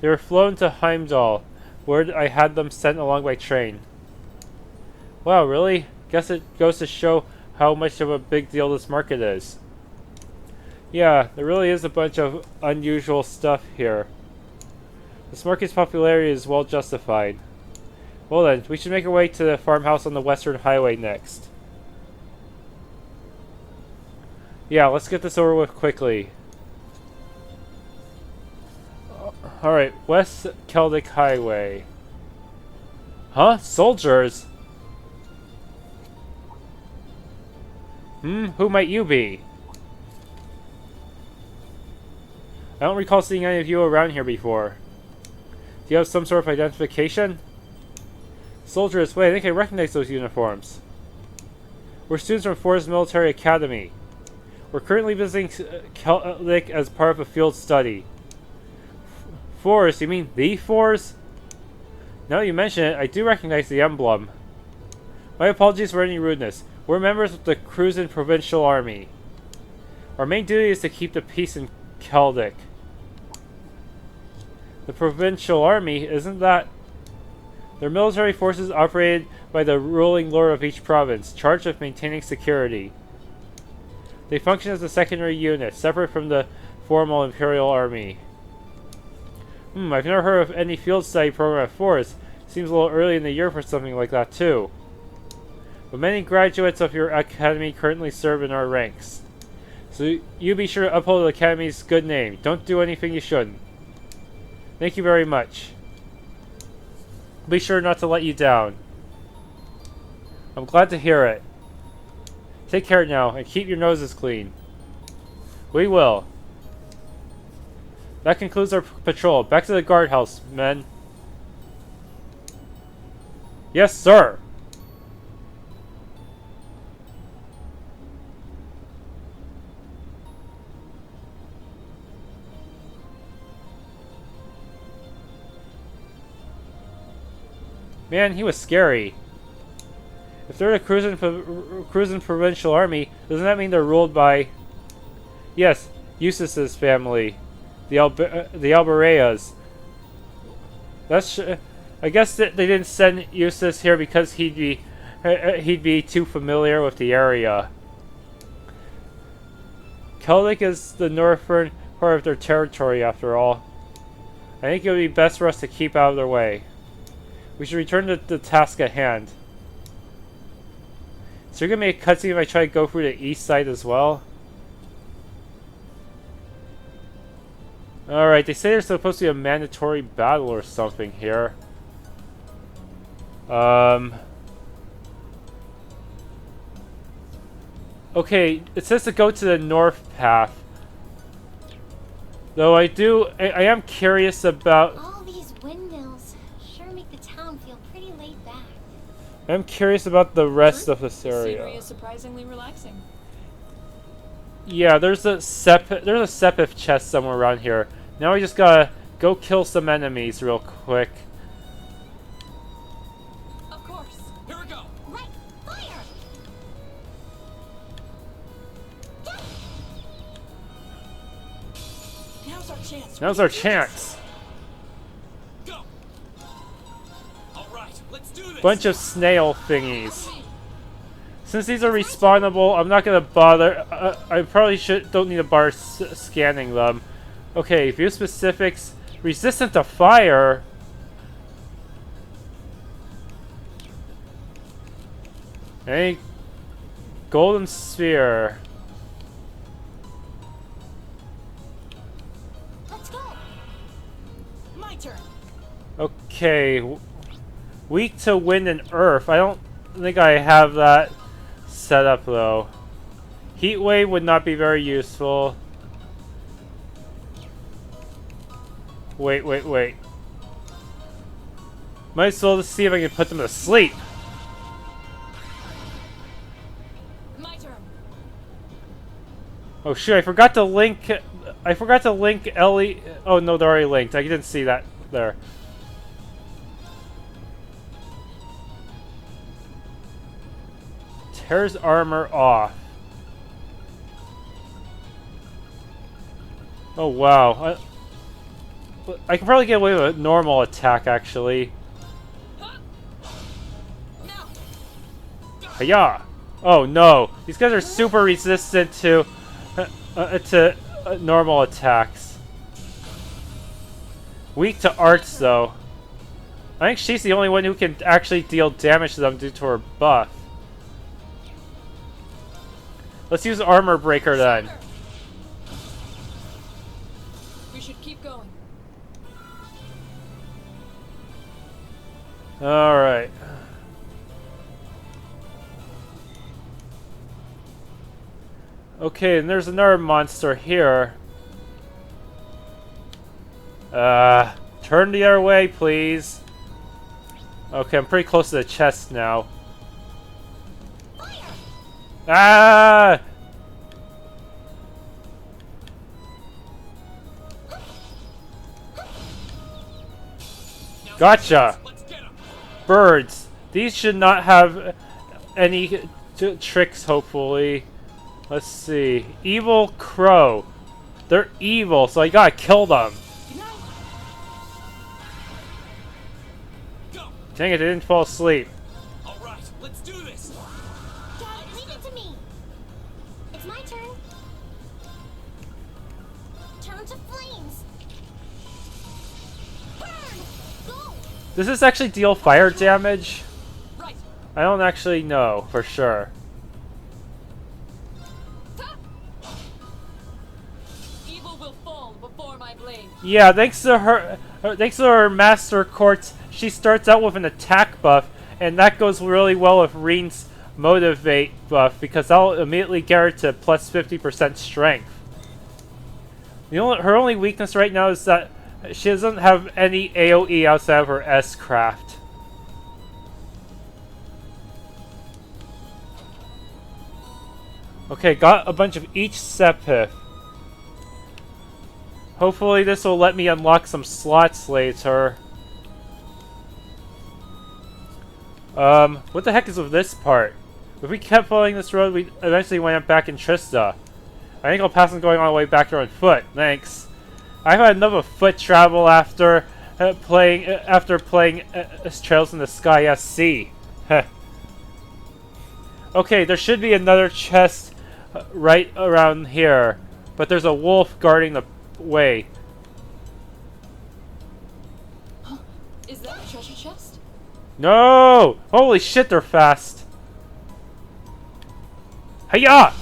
They were flown to Heimdall, where I had them sent along by train. Wow, really? Guess it goes to show how much of a big deal this market is. Yeah, there really is a bunch of unusual stuff here. This market's popularity is well justified. Well then, we should make our way to the farmhouse on the Western Highway next. Yeah, let's get this over with quickly. Alright, West Celdic Highway. Huh? Soldiers? Who might you be? I don't recall seeing any of you around here before. Do you have some sort of identification? Soldiers, wait, I think I recognize those uniforms. We're students from Thors Military Academy. We're currently visiting Celdic as part of a field study. Thors? You mean the Thors? Now that you mention it, I do recognize the emblem. My apologies for any rudeness. We're members of the Cruisin' Provincial Army. Our main duty is to keep the peace in Celdic. The Provincial Army, isn't that? They're military forces operated by the ruling lord of each province, charged with maintaining security. They function as a secondary unit, separate from the formal Imperial Army. I've never heard of any field study program at Thors. Seems a little early in the year for something like that, too. but many graduates of your academy currently serve in our ranks. So you be sure to uphold the academy's good name. Don't do anything you shouldn't. Thank you very much. Be sure not to let you down. I'm glad to hear it. Take care now, and keep your noses clean. We will. That concludes our patrol. Back to the guardhouse, men. Yes, sir! Man, he was scary. If they're a cruising provincial army, doesn't that mean they're ruled by... Yes, Eustace's family. The Albareas. That's... I guess that they didn't send Eustace here because he'd be too familiar with the area. Celdic is the northern part of their territory, after all. I think it would be best for us to keep out of their way. We should return to the task at hand. So you're gonna make a cutscene if I try to go through the east side as well? Alright, they say there's supposed to be a mandatory battle or something here. Okay, it says to go to the north path. Though I am curious about... All these windmills sure make the town feel pretty laid back. I'm curious about the rest of this The area. scenery is surprisingly relaxing. Yeah, there's a Sepith chest somewhere around here. Now we just gotta go kill some enemies real quick. Of course. Here we go. Right, fire! Now's our chance. Now's our chance. Go. All right, let's do this. Bunch of snail thingies. Since these are respawnable, I'm not gonna bother. I probably don't need to bother scanning them. Okay, view specifics. Resistant to fire. Hey, golden sphere. Let's go! My turn. Okay, weak to wind and earth. I don't think I have that set up though. Heat wave would not be very useful. Wait. Might as well see if I can put them to sleep. My turn. Oh shoot, I forgot to link Ellie. Oh no, they're already linked. I didn't see that there. Tears armor off. Oh wow. I can probably get away with a normal attack actually. Hiya! Oh no, these guys are super resistant to normal attacks. Weak to arts though. I think she's the only one who can actually deal damage to them due to her buff. Let's use armor breaker then. We should keep going. Alright. Okay, and there's another monster here. Turn the other way, please. Okay, I'm pretty close to the chest now. Ah! Gotcha! Birds. These should not have any tricks, hopefully. Let's see. Evil crow. They're evil, so I gotta kill them. Dang it, they didn't fall asleep. All right, let's do this. Dad, leave it to me. It's my turn. Turn to flames. Burn! Go! Does this actually deal fire damage? Right. I don't actually know for sure. Evil will fall before my blade. Yeah, thanks to her master quartz, she starts out with an attack buff, and that goes really well with Reen's motivate buff because that'll immediately get her to plus 50% strength. Her only weakness right now is that she doesn't have any AoE outside of her S-craft. Okay, got a bunch of each Sepith. Hopefully this will let me unlock some slots later. What the heck is with this part? If we kept following this road, we eventually wind up back in Trista. I think I'll pass on going all the way back there on foot. Thanks. I've had enough of foot travel after playing Trails in the Sky SC. Okay, there should be another chest right around here, but there's a wolf guarding the way. Is that a treasure chest? No! Holy shit, they're fast. Hiya!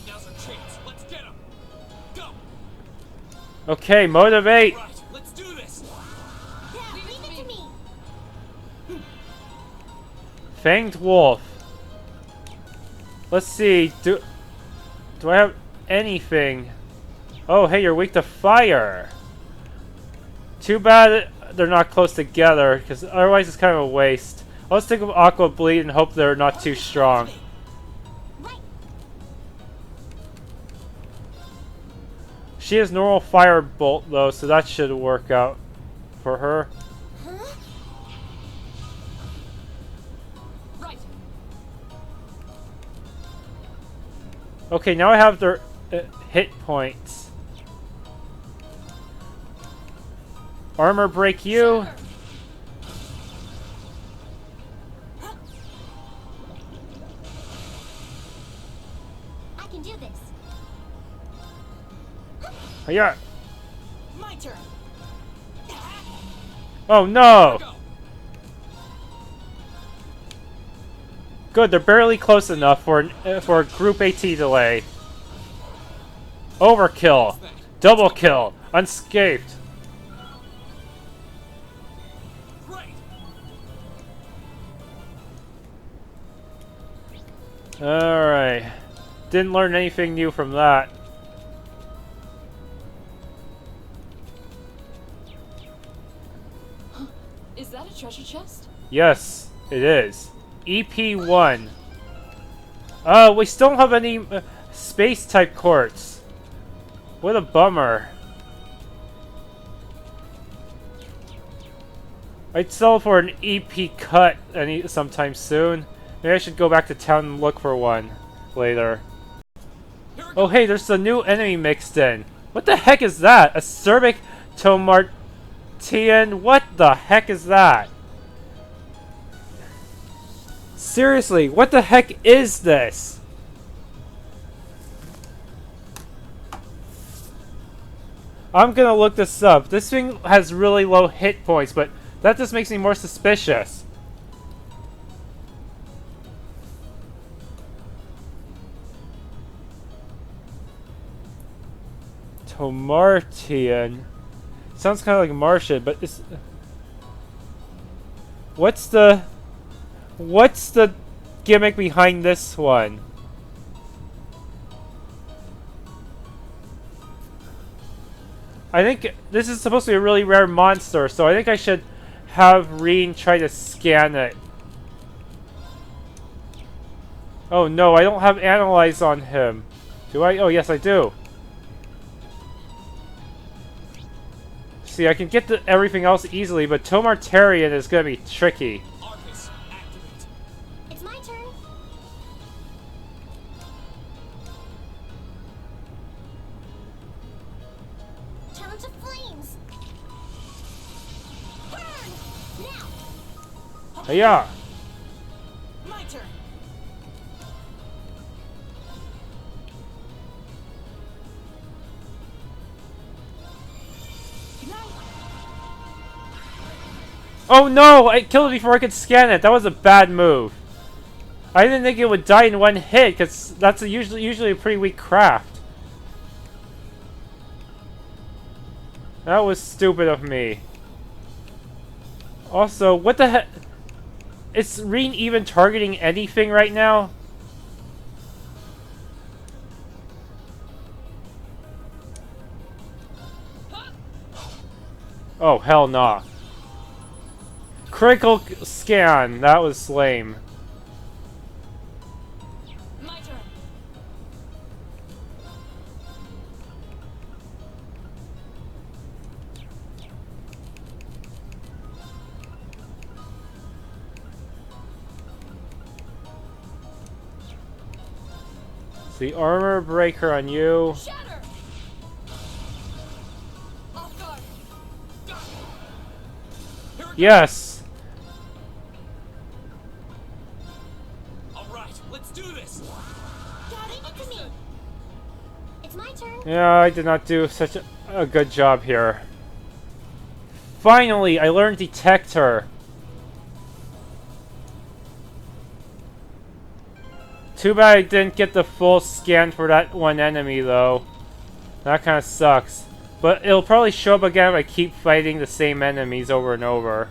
Now's our chance. Let's get him. Go. Okay, motivate. Right. Let's do this. Yeah, leave it to me. Fanged wolf. Let's see. Do I have anything? Oh, hey, you're weak to fire. Too bad they're not close together, because otherwise it's kind of a waste. Let's think of Aqua Bleed and hope they're not too strong. Right. She has normal fire bolt though, so that should work out for her. Huh? Right. Okay, now I have their hit points. Armor break you. I can do this. Yeah. My turn. Oh no! Go. Good, they're barely close enough for a group AT delay. Overkill, double kill, unscathed. Great. Alright. Didn't learn anything new from that. Is that a treasure chest? Yes, it is. EP1. We still don't have any space type quartz. What a bummer. I'd sell for an EP cut sometime soon. Maybe I should go back to town and look for one later. Oh hey, there's a new enemy mixed in. What the heck is that? A Celdic Tomartian? What the heck is that? Seriously, what the heck is this? I'm gonna look this up. This thing has really low hit points, but that just makes me more suspicious. Tomartian. Sounds kind of like Martian, but it's... What's the gimmick behind this one? I think this is supposed to be a really rare monster, so I think I should have Reen try to scan it. Oh no, I don't have Analyze on him. Do I? Oh yes, I do. See, I can get to everything else easily, but Tomartian is gonna be tricky. ARCUS, activate. It's my turn. Turn to flames. Burn! Now! Yeah. My turn. Oh no! I killed it before I could scan it. That was a bad move. I didn't think it would die in one hit, because that's usually a pretty weak craft. That was stupid of me. Also, what the heck? Is Reen even targeting anything right now? Oh, hell nah. Critical scan. That was lame. My turn. The armor breaker on you. Shatter! Off guard. Yes. All right, let's do this. Got it to me. It's my turn. Yeah, I did not do such a good job here. Finally, I learned Detector. Too bad I didn't get the full scan for that one enemy, though. That kind of sucks. But it'll probably show up again if I keep fighting the same enemies over and over.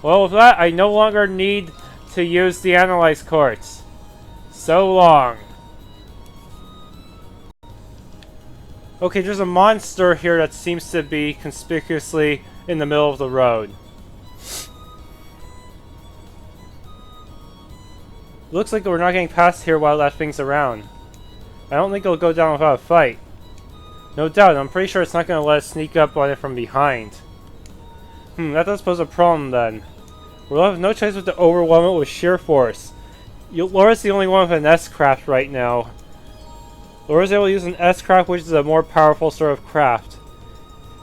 Well, with that, I no longer need to use the Analyze Quartz. So long. Okay, there's a monster here that seems to be conspicuously in the middle of the road. Looks like we're not getting past here while that thing's around. I don't think it'll go down without a fight. No doubt, I'm pretty sure it's not going to let us sneak up on it from behind. That does pose a problem then. We'll have no choice but to overwhelm it with sheer force. Laura's the only one with an S-craft right now. Laura's able to use an S-craft, which is a more powerful sort of craft.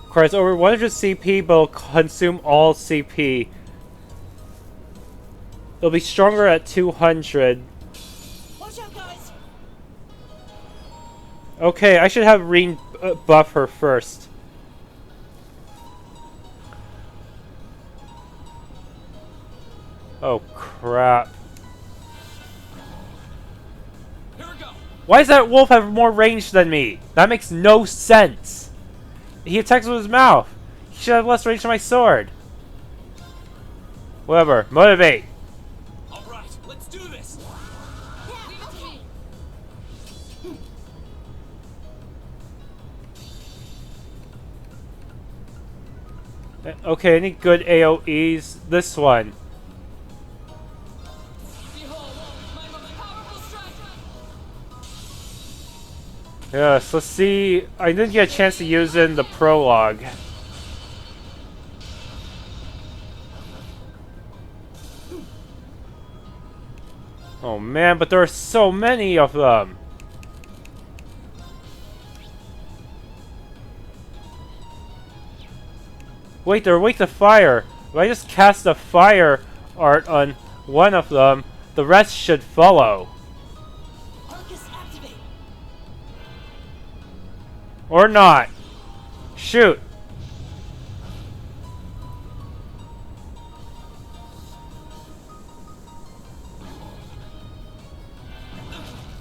Requires over 100 CP, but will consume all CP. It'll be stronger at 200. Watch out, guys! Okay, I should have Reen buff her first. Oh crap. Here we go. Why does that wolf have more range than me? That makes no sense. He attacks with his mouth. He should have less range than my sword. Whatever. Motivate. All right, let's do this. Okay, any good AoEs? This one. Behold, my most powerful strike! Yes, let's see. I didn't get a chance to use it in the prologue. Oh man, but there are so many of them. Wait, they're weak to fire. If I just cast a fire art on one of them, the rest should follow. ARCUS activate! Or not. Shoot.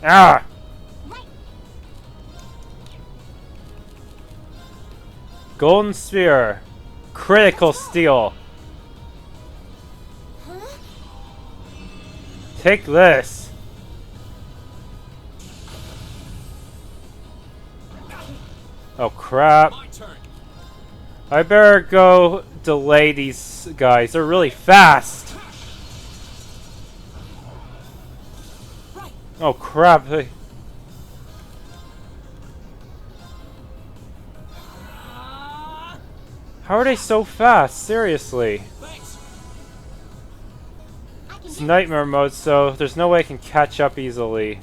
Ah! Golden Sphere. Critical Steel. Take this. Oh crap. My turn. I better go delay these guys. They're really fast. Oh crap. How are they so fast? Seriously. Thanks. It's nightmare mode, so there's no way I can catch up easily.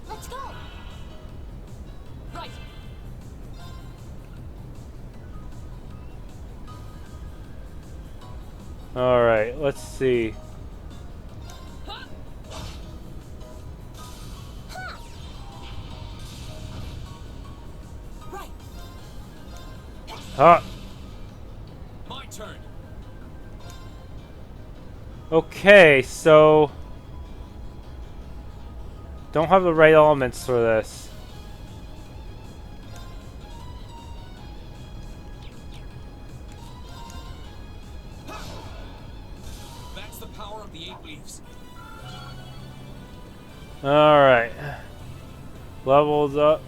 Let's go. Right! Alright, let's see. Right! Huh. My turn. Okay, so... Don't have the right elements for this. That's the power of the 8 leaves. Alright. Levels up.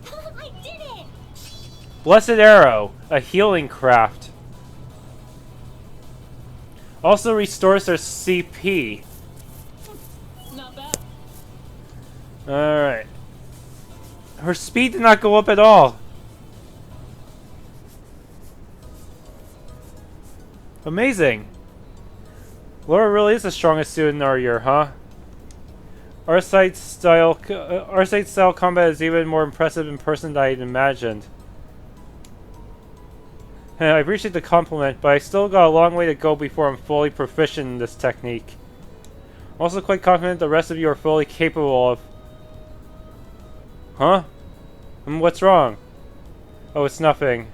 I did it! Blessed Arrow, a healing craft. Also restores their CP. Not bad. Alright. Her speed did not go up at all. Amazing. Laura really is the strongest student in our year, huh? Arcite style combat is even more impressive in person than I'd imagined. I appreciate the compliment, but I still got a long way to go before I'm fully proficient in this technique. I'm also quite confident the rest of you are fully capable of... Huh? What's wrong? Oh, it's nothing.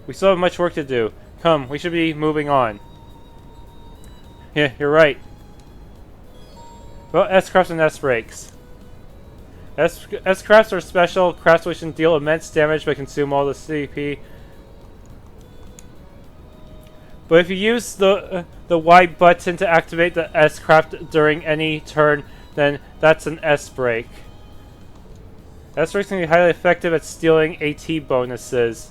We still have much work to do. Come, we should be moving on. Yeah, you're right. Well, S-crafts and S-breaks. S-crafts are special crafts which can deal immense damage but consume all the CP. But if you use the Y button to activate the S-craft during any turn, then that's an S-break. S-breaks can be highly effective at stealing AT bonuses.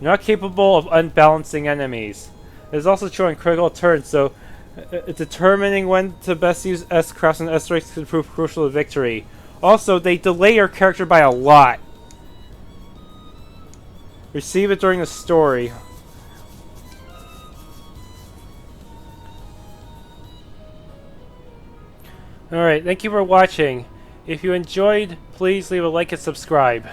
You're not capable of unbalancing enemies. It is also true on critical turns, so determining when to best use S-crafts and S-breaks can prove crucial to victory. Also, they delay your character by a lot. Receive it during the story. Alright, thank you for watching. If you enjoyed, please leave a like and subscribe.